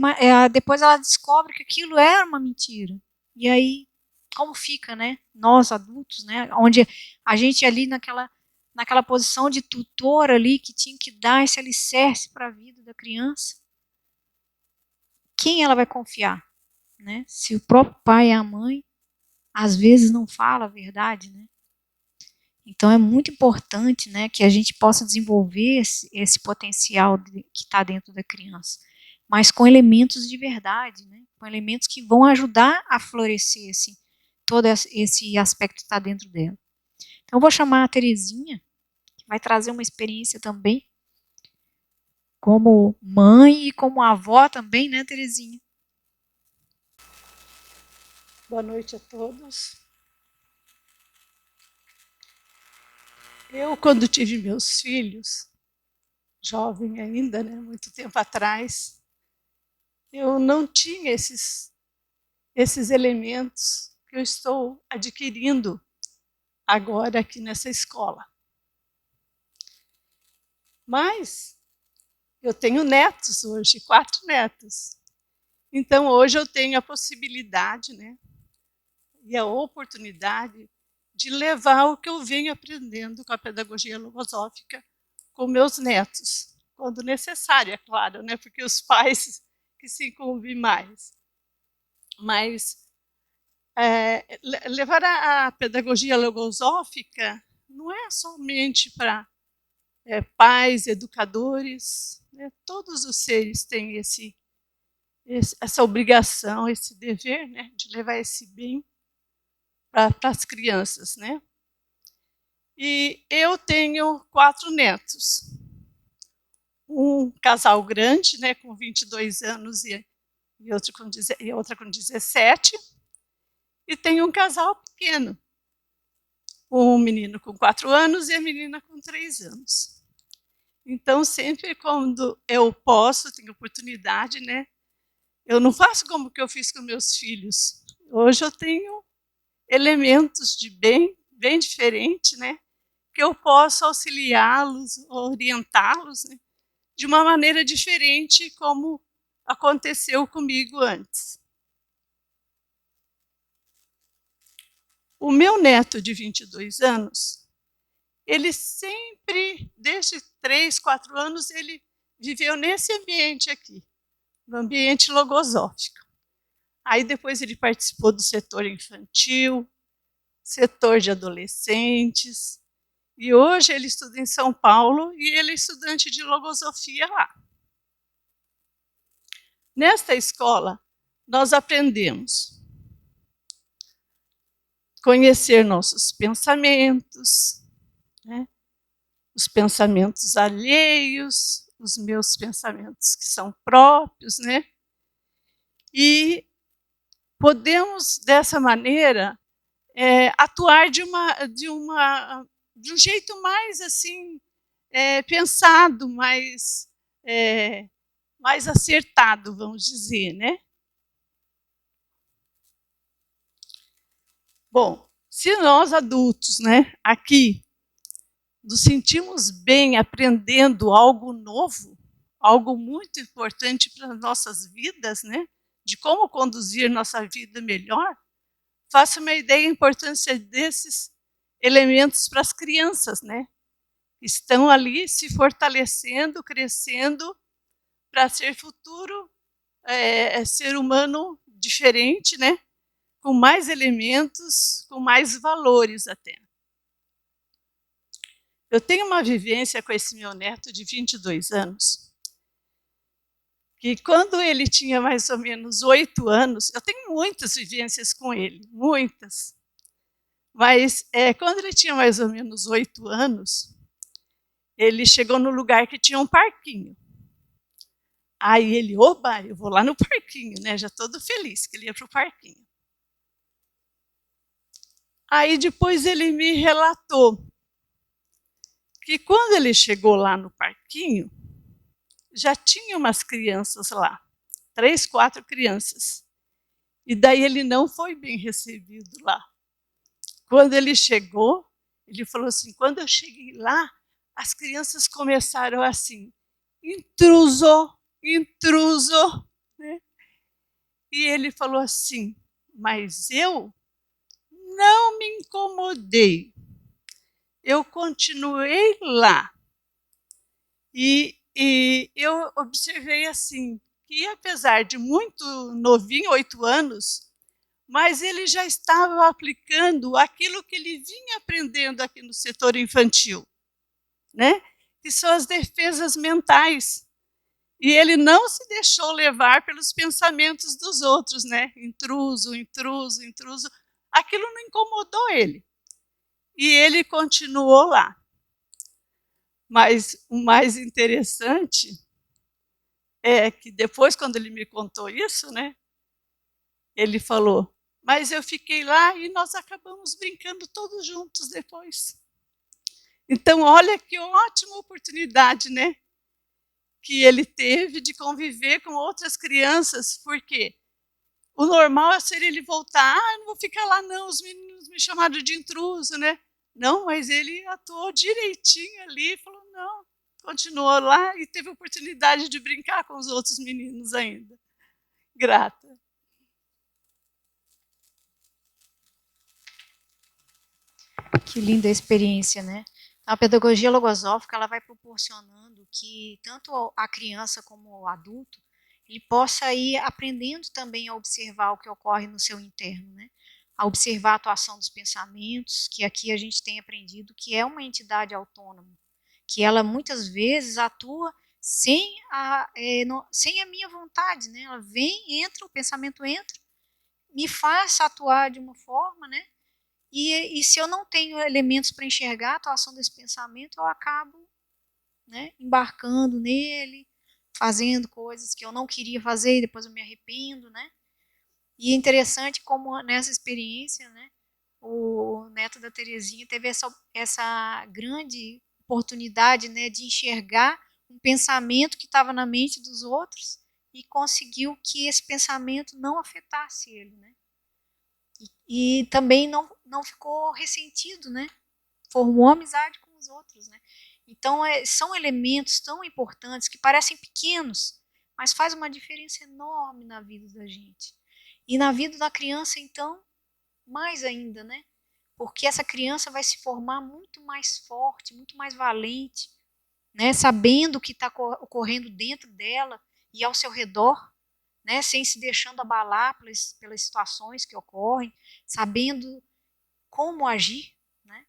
depois ela descobre que aquilo era uma mentira. E aí como fica, né? Nós adultos, né? Onde a gente ali naquela posição de tutor ali que tinha que dar esse alicerce para a vida da criança. Quem ela vai confiar, né? Se o próprio pai e a mãe às vezes não falam a verdade, né? Então é muito importante, né, que a gente possa desenvolver esse potencial que está dentro da criança, mas com elementos de verdade, né, com elementos que vão ajudar a florescer todo esse aspecto que está dentro dela. Então eu vou chamar a Terezinha, que vai trazer uma experiência também, como mãe e como avó também, né, Terezinha? Boa noite a todos. Eu, quando tive meus filhos, jovem ainda, né, muito tempo atrás, eu não tinha esses elementos que eu estou adquirindo agora aqui nessa escola. Mas eu tenho netos hoje, 4 netos. Então, hoje eu tenho a possibilidade, né, e a oportunidade de levar o que eu venho aprendendo com a pedagogia logosófica com meus netos, quando necessário, é claro, né? Porque os pais que se incumbem mais. Mas levar a pedagogia logosófica não é somente para pais, educadores, né? Todos os seres têm essa obrigação, esse dever, né? De levar esse bem para as crianças, né? E eu tenho 4 netos. Um casal grande, né, com 22 anos e outra com 17. E tenho um casal pequeno. Um menino com 4 anos e a menina com 3 anos. Então, sempre quando eu posso, tenho oportunidade, né? Eu não faço como que eu fiz com meus filhos. Hoje eu tenho elementos de bem diferente, né? Que eu posso auxiliá-los, orientá-los, né, de uma maneira diferente como aconteceu comigo antes. O meu neto de 22 anos, ele sempre, desde 3, 4 anos, ele viveu nesse ambiente aqui, no ambiente logosófico. Aí depois ele participou do setor infantil, setor de adolescentes, e hoje ele estuda em São Paulo e ele é estudante de logosofia lá. Nesta escola, nós aprendemos a conhecer nossos pensamentos, né? Os pensamentos alheios, os meus pensamentos que são próprios, né? E podemos, dessa maneira, atuar de um jeito mais assim, pensado, mais acertado, vamos dizer, né? Bom, se nós adultos, né, aqui, nos sentimos bem aprendendo algo novo, algo muito importante para as nossas vidas, né, de como conduzir nossa vida melhor, faça uma ideia da importância desses elementos para as crianças, né? Estão ali se fortalecendo, crescendo, para ser futuro ser humano diferente, né? Com mais elementos, com mais valores até. Eu tenho uma vivência com esse meu neto de 22 anos, que quando ele tinha mais ou menos 8 anos, eu tenho muitas vivências com ele, muitas. Mas quando ele tinha mais ou menos 8 anos, ele chegou no lugar que tinha um parquinho. Aí ele, oba, eu vou lá no parquinho, né? Já todo feliz que ele ia para o parquinho. Aí depois ele me relatou que quando ele chegou lá no parquinho, já tinha umas crianças lá, 3, 4 crianças. E daí ele não foi bem recebido lá. Quando ele chegou, ele falou assim, quando eu cheguei lá, as crianças começaram assim, intruso, intruso. Né? E ele falou assim, mas eu não me incomodei. Eu continuei lá. E eu observei assim, que apesar de muito novinho, 8 anos, mas ele já estava aplicando aquilo que ele vinha aprendendo aqui no setor infantil, né? Que são as defesas mentais. E ele não se deixou levar pelos pensamentos dos outros, né? Intruso, intruso, intruso. Aquilo não incomodou ele. E ele continuou lá. Mas o mais interessante é que depois, quando ele me contou isso, né? Ele falou, mas eu fiquei lá e nós acabamos brincando todos juntos depois. Então, olha que ótima oportunidade, né? Que ele teve de conviver com outras crianças, porque o normal seria ele voltar, não vou ficar lá não, os meninos me chamaram de intruso, né? Não, mas ele atuou direitinho ali, falou, não, continuou lá e teve a oportunidade de brincar com os outros meninos ainda. Grata. Que linda experiência, né? A pedagogia logosófica, ela vai proporcionando que tanto a criança como o adulto, ele possa ir aprendendo também a observar o que ocorre no seu interno, né? A observar a atuação dos pensamentos, que aqui a gente tem aprendido que é uma entidade autônoma, que ela muitas vezes atua sem a minha vontade, né? Ela vem, entra, o pensamento entra, me faz atuar de uma forma, né? E se eu não tenho elementos para enxergar a atuação desse pensamento, eu acabo, né, embarcando nele, fazendo coisas que eu não queria fazer e depois eu me arrependo, né? E é interessante como nessa experiência, né, o neto da Terezinha teve essa grande oportunidade, né, de enxergar um pensamento que estava na mente dos outros e conseguiu que esse pensamento não afetasse ele, né? E também não ficou ressentido, né? Formou amizade com os outros, né? Então, são elementos tão importantes que parecem pequenos, mas faz uma diferença enorme na vida da gente. E na vida da criança, então, mais ainda, né? Porque essa criança vai se formar muito mais forte, muito mais valente, né? Sabendo o que está ocorrendo dentro dela e ao seu redor, né, sem se deixando abalar pelas situações que ocorrem, sabendo como agir, né?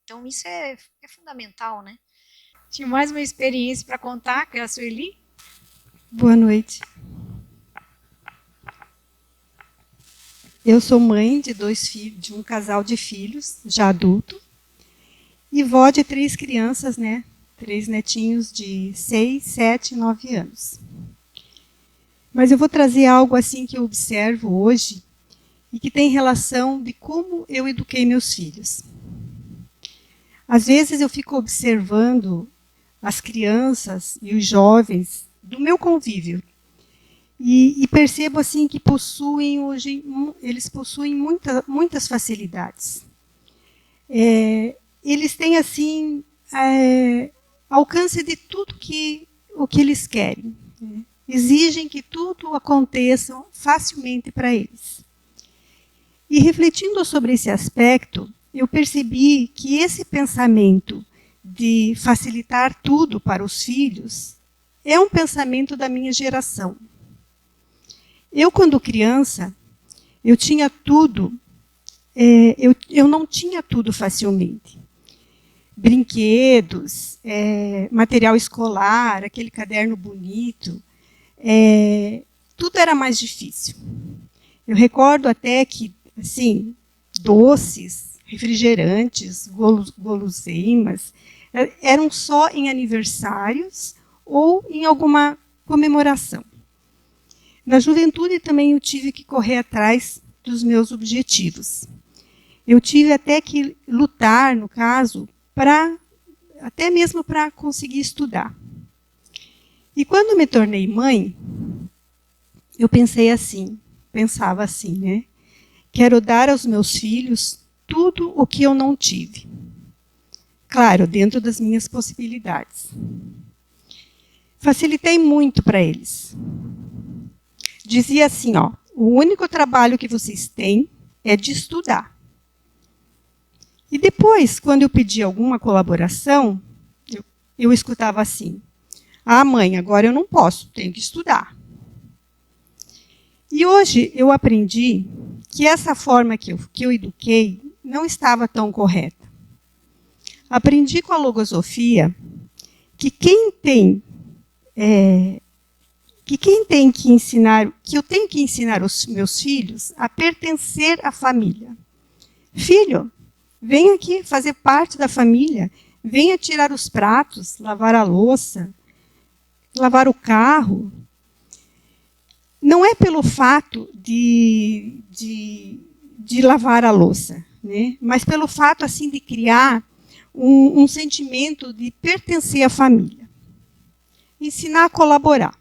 Então isso é fundamental, né? Tinha mais uma experiência para contar, que é a Sueli. Boa noite. Eu sou mãe de 2 filhos, de um casal de filhos, já adulto, e vó de 3 crianças, né? 3 netinhos de 6, 7 e 9 anos. Mas eu vou trazer algo assim que eu observo hoje e que tem relação de como eu eduquei meus filhos. Às vezes eu fico observando as crianças e os jovens do meu convívio e percebo assim que eles possuem muitas facilidades. Eles têm assim alcance de tudo o que eles querem, né? Exigem que tudo aconteça facilmente para eles. E refletindo sobre esse aspecto, eu percebi que esse pensamento de facilitar tudo para os filhos é um pensamento da minha geração. Eu, quando criança, eu tinha tudo, eu não tinha tudo facilmente. brinquedos, material escolar, aquele caderno bonito, tudo era mais difícil. Eu recordo até que, assim, doces, refrigerantes, guloseimas, eram só em aniversários ou em alguma comemoração. Na juventude também eu tive que correr atrás dos meus objetivos. Eu tive até que lutar, no caso, até mesmo para conseguir estudar. E quando me tornei mãe, eu pensava assim, né? Quero dar aos meus filhos tudo o que eu não tive. Claro, dentro das minhas possibilidades. Facilitei muito para eles. Dizia assim, ó, o único trabalho que vocês têm é de estudar. E depois, quando eu pedi alguma colaboração, eu escutava assim, ah, mãe, agora eu não posso, tenho que estudar. E hoje eu aprendi que essa forma que eu eduquei não estava tão correta. Aprendi com a logosofia que quem tem que ensinar, que eu tenho que ensinar os meus filhos a pertencer à família. Filho, vem aqui fazer parte da família, venha tirar os pratos, lavar a louça, lavar o carro. Não é pelo fato de lavar a louça, né? Mas pelo fato assim de criar um sentimento de pertencer à família. Ensinar a colaborar.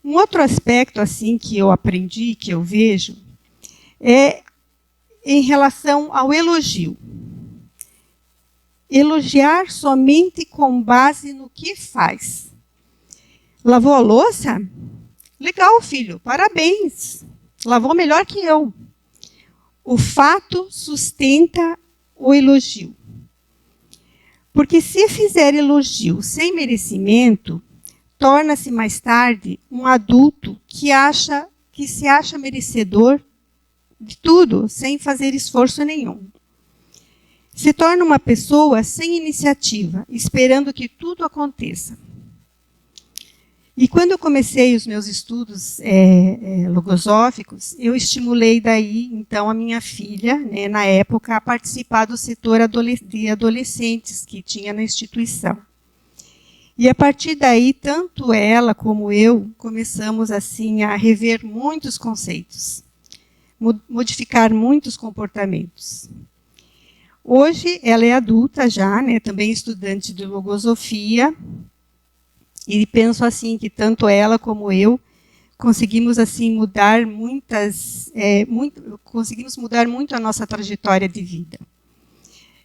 Um outro aspecto assim que eu aprendi, que eu vejo, é em relação ao elogio. Elogiar somente com base no que faz. Lavou a louça? Legal, filho, parabéns. Lavou melhor que eu. O fato sustenta o elogio. Porque se fizer elogio sem merecimento, torna-se mais tarde um adulto que se acha merecedor de tudo, sem fazer esforço nenhum. Se torna uma pessoa sem iniciativa, esperando que tudo aconteça. E quando eu comecei os meus estudos logosóficos, eu estimulei daí, então, a minha filha, né, na época, a participar do setor de adolescentes que tinha na instituição. E a partir daí, tanto ela como eu começamos assim a rever muitos conceitos, modificar muitos comportamentos. Hoje ela é adulta já, né, também estudante de logosofia, e penso assim que tanto ela como eu conseguimos assim mudar conseguimos mudar muito a nossa trajetória de vida.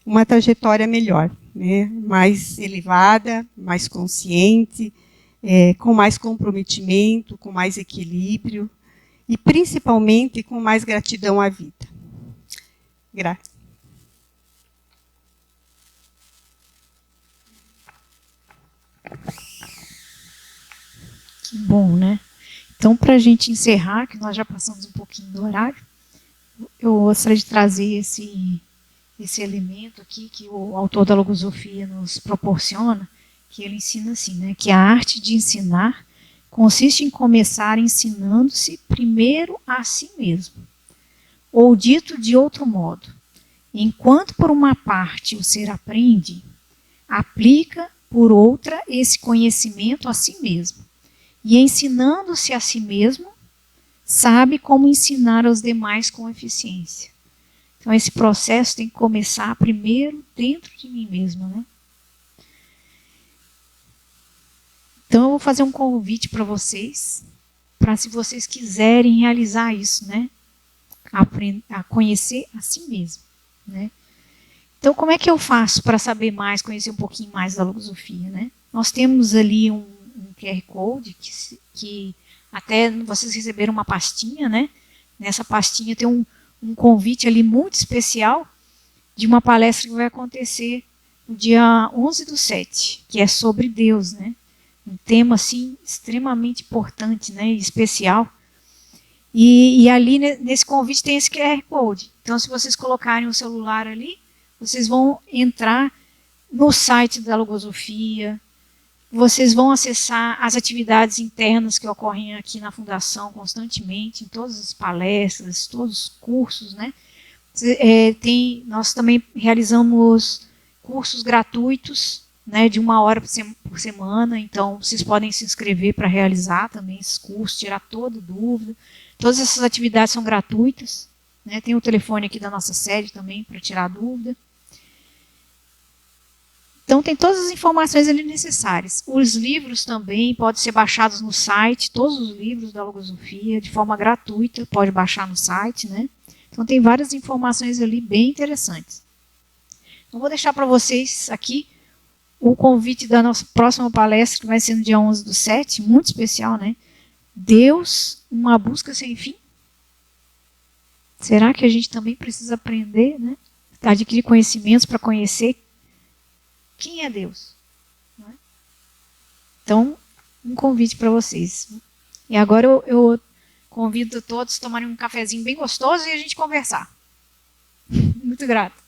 Uma trajetória melhor, né? Mais elevada, mais consciente, com mais comprometimento, com mais equilíbrio e principalmente com mais gratidão à vida. Graças. Que bom, né? Então, para a gente encerrar, que nós já passamos um pouquinho do horário, eu gostaria de trazer esse elemento aqui que o autor da logosofia nos proporciona, que ele ensina assim, né, que a arte de ensinar consiste em começar ensinando-se primeiro a si mesmo. Ou dito de outro modo, enquanto por uma parte o ser aprende, aplica por outra esse conhecimento a si mesmo. E ensinando-se a si mesmo, sabe como ensinar aos demais com eficiência. Então, esse processo tem que começar primeiro dentro de mim mesmo, né? Então, eu vou fazer um convite para vocês, para se vocês quiserem realizar isso, né? A conhecer a si mesmo, né? Então, como é que eu faço para saber mais, conhecer um pouquinho mais da logosofia, né? Nós temos ali um QR Code que até vocês receberam uma pastinha, né? Nessa pastinha tem um convite ali muito especial de uma palestra que vai acontecer no dia 11/7, que é sobre Deus, né? Um tema assim extremamente importante, né? E especial. E ali nesse convite tem esse QR Code. Então, se vocês colocarem o celular ali, vocês vão entrar no site da Logosofia. Vocês vão acessar as atividades internas que ocorrem aqui na Fundação constantemente, em todas as palestras, todos os cursos, né? Nós também realizamos cursos gratuitos, né, de 1 hora por semana, então vocês podem se inscrever para realizar também esses cursos, tirar toda dúvida. Todas essas atividades são gratuitas, né? Tem o telefone aqui da nossa sede também para tirar dúvida. Então tem todas as informações ali necessárias. Os livros também podem ser baixados no site, todos os livros da Logosofia, de forma gratuita, pode baixar no site, né? Então tem várias informações ali bem interessantes. Então vou deixar para vocês aqui o convite da nossa próxima palestra, que vai ser no dia 11/7, muito especial, né? Deus, uma busca sem fim. Será que a gente também precisa aprender, né? Adquirir conhecimentos para conhecer quem é Deus? Não é? Então, um convite para vocês. E agora eu convido todos a tomarem um cafezinho bem gostoso e a gente conversar. Muito grata.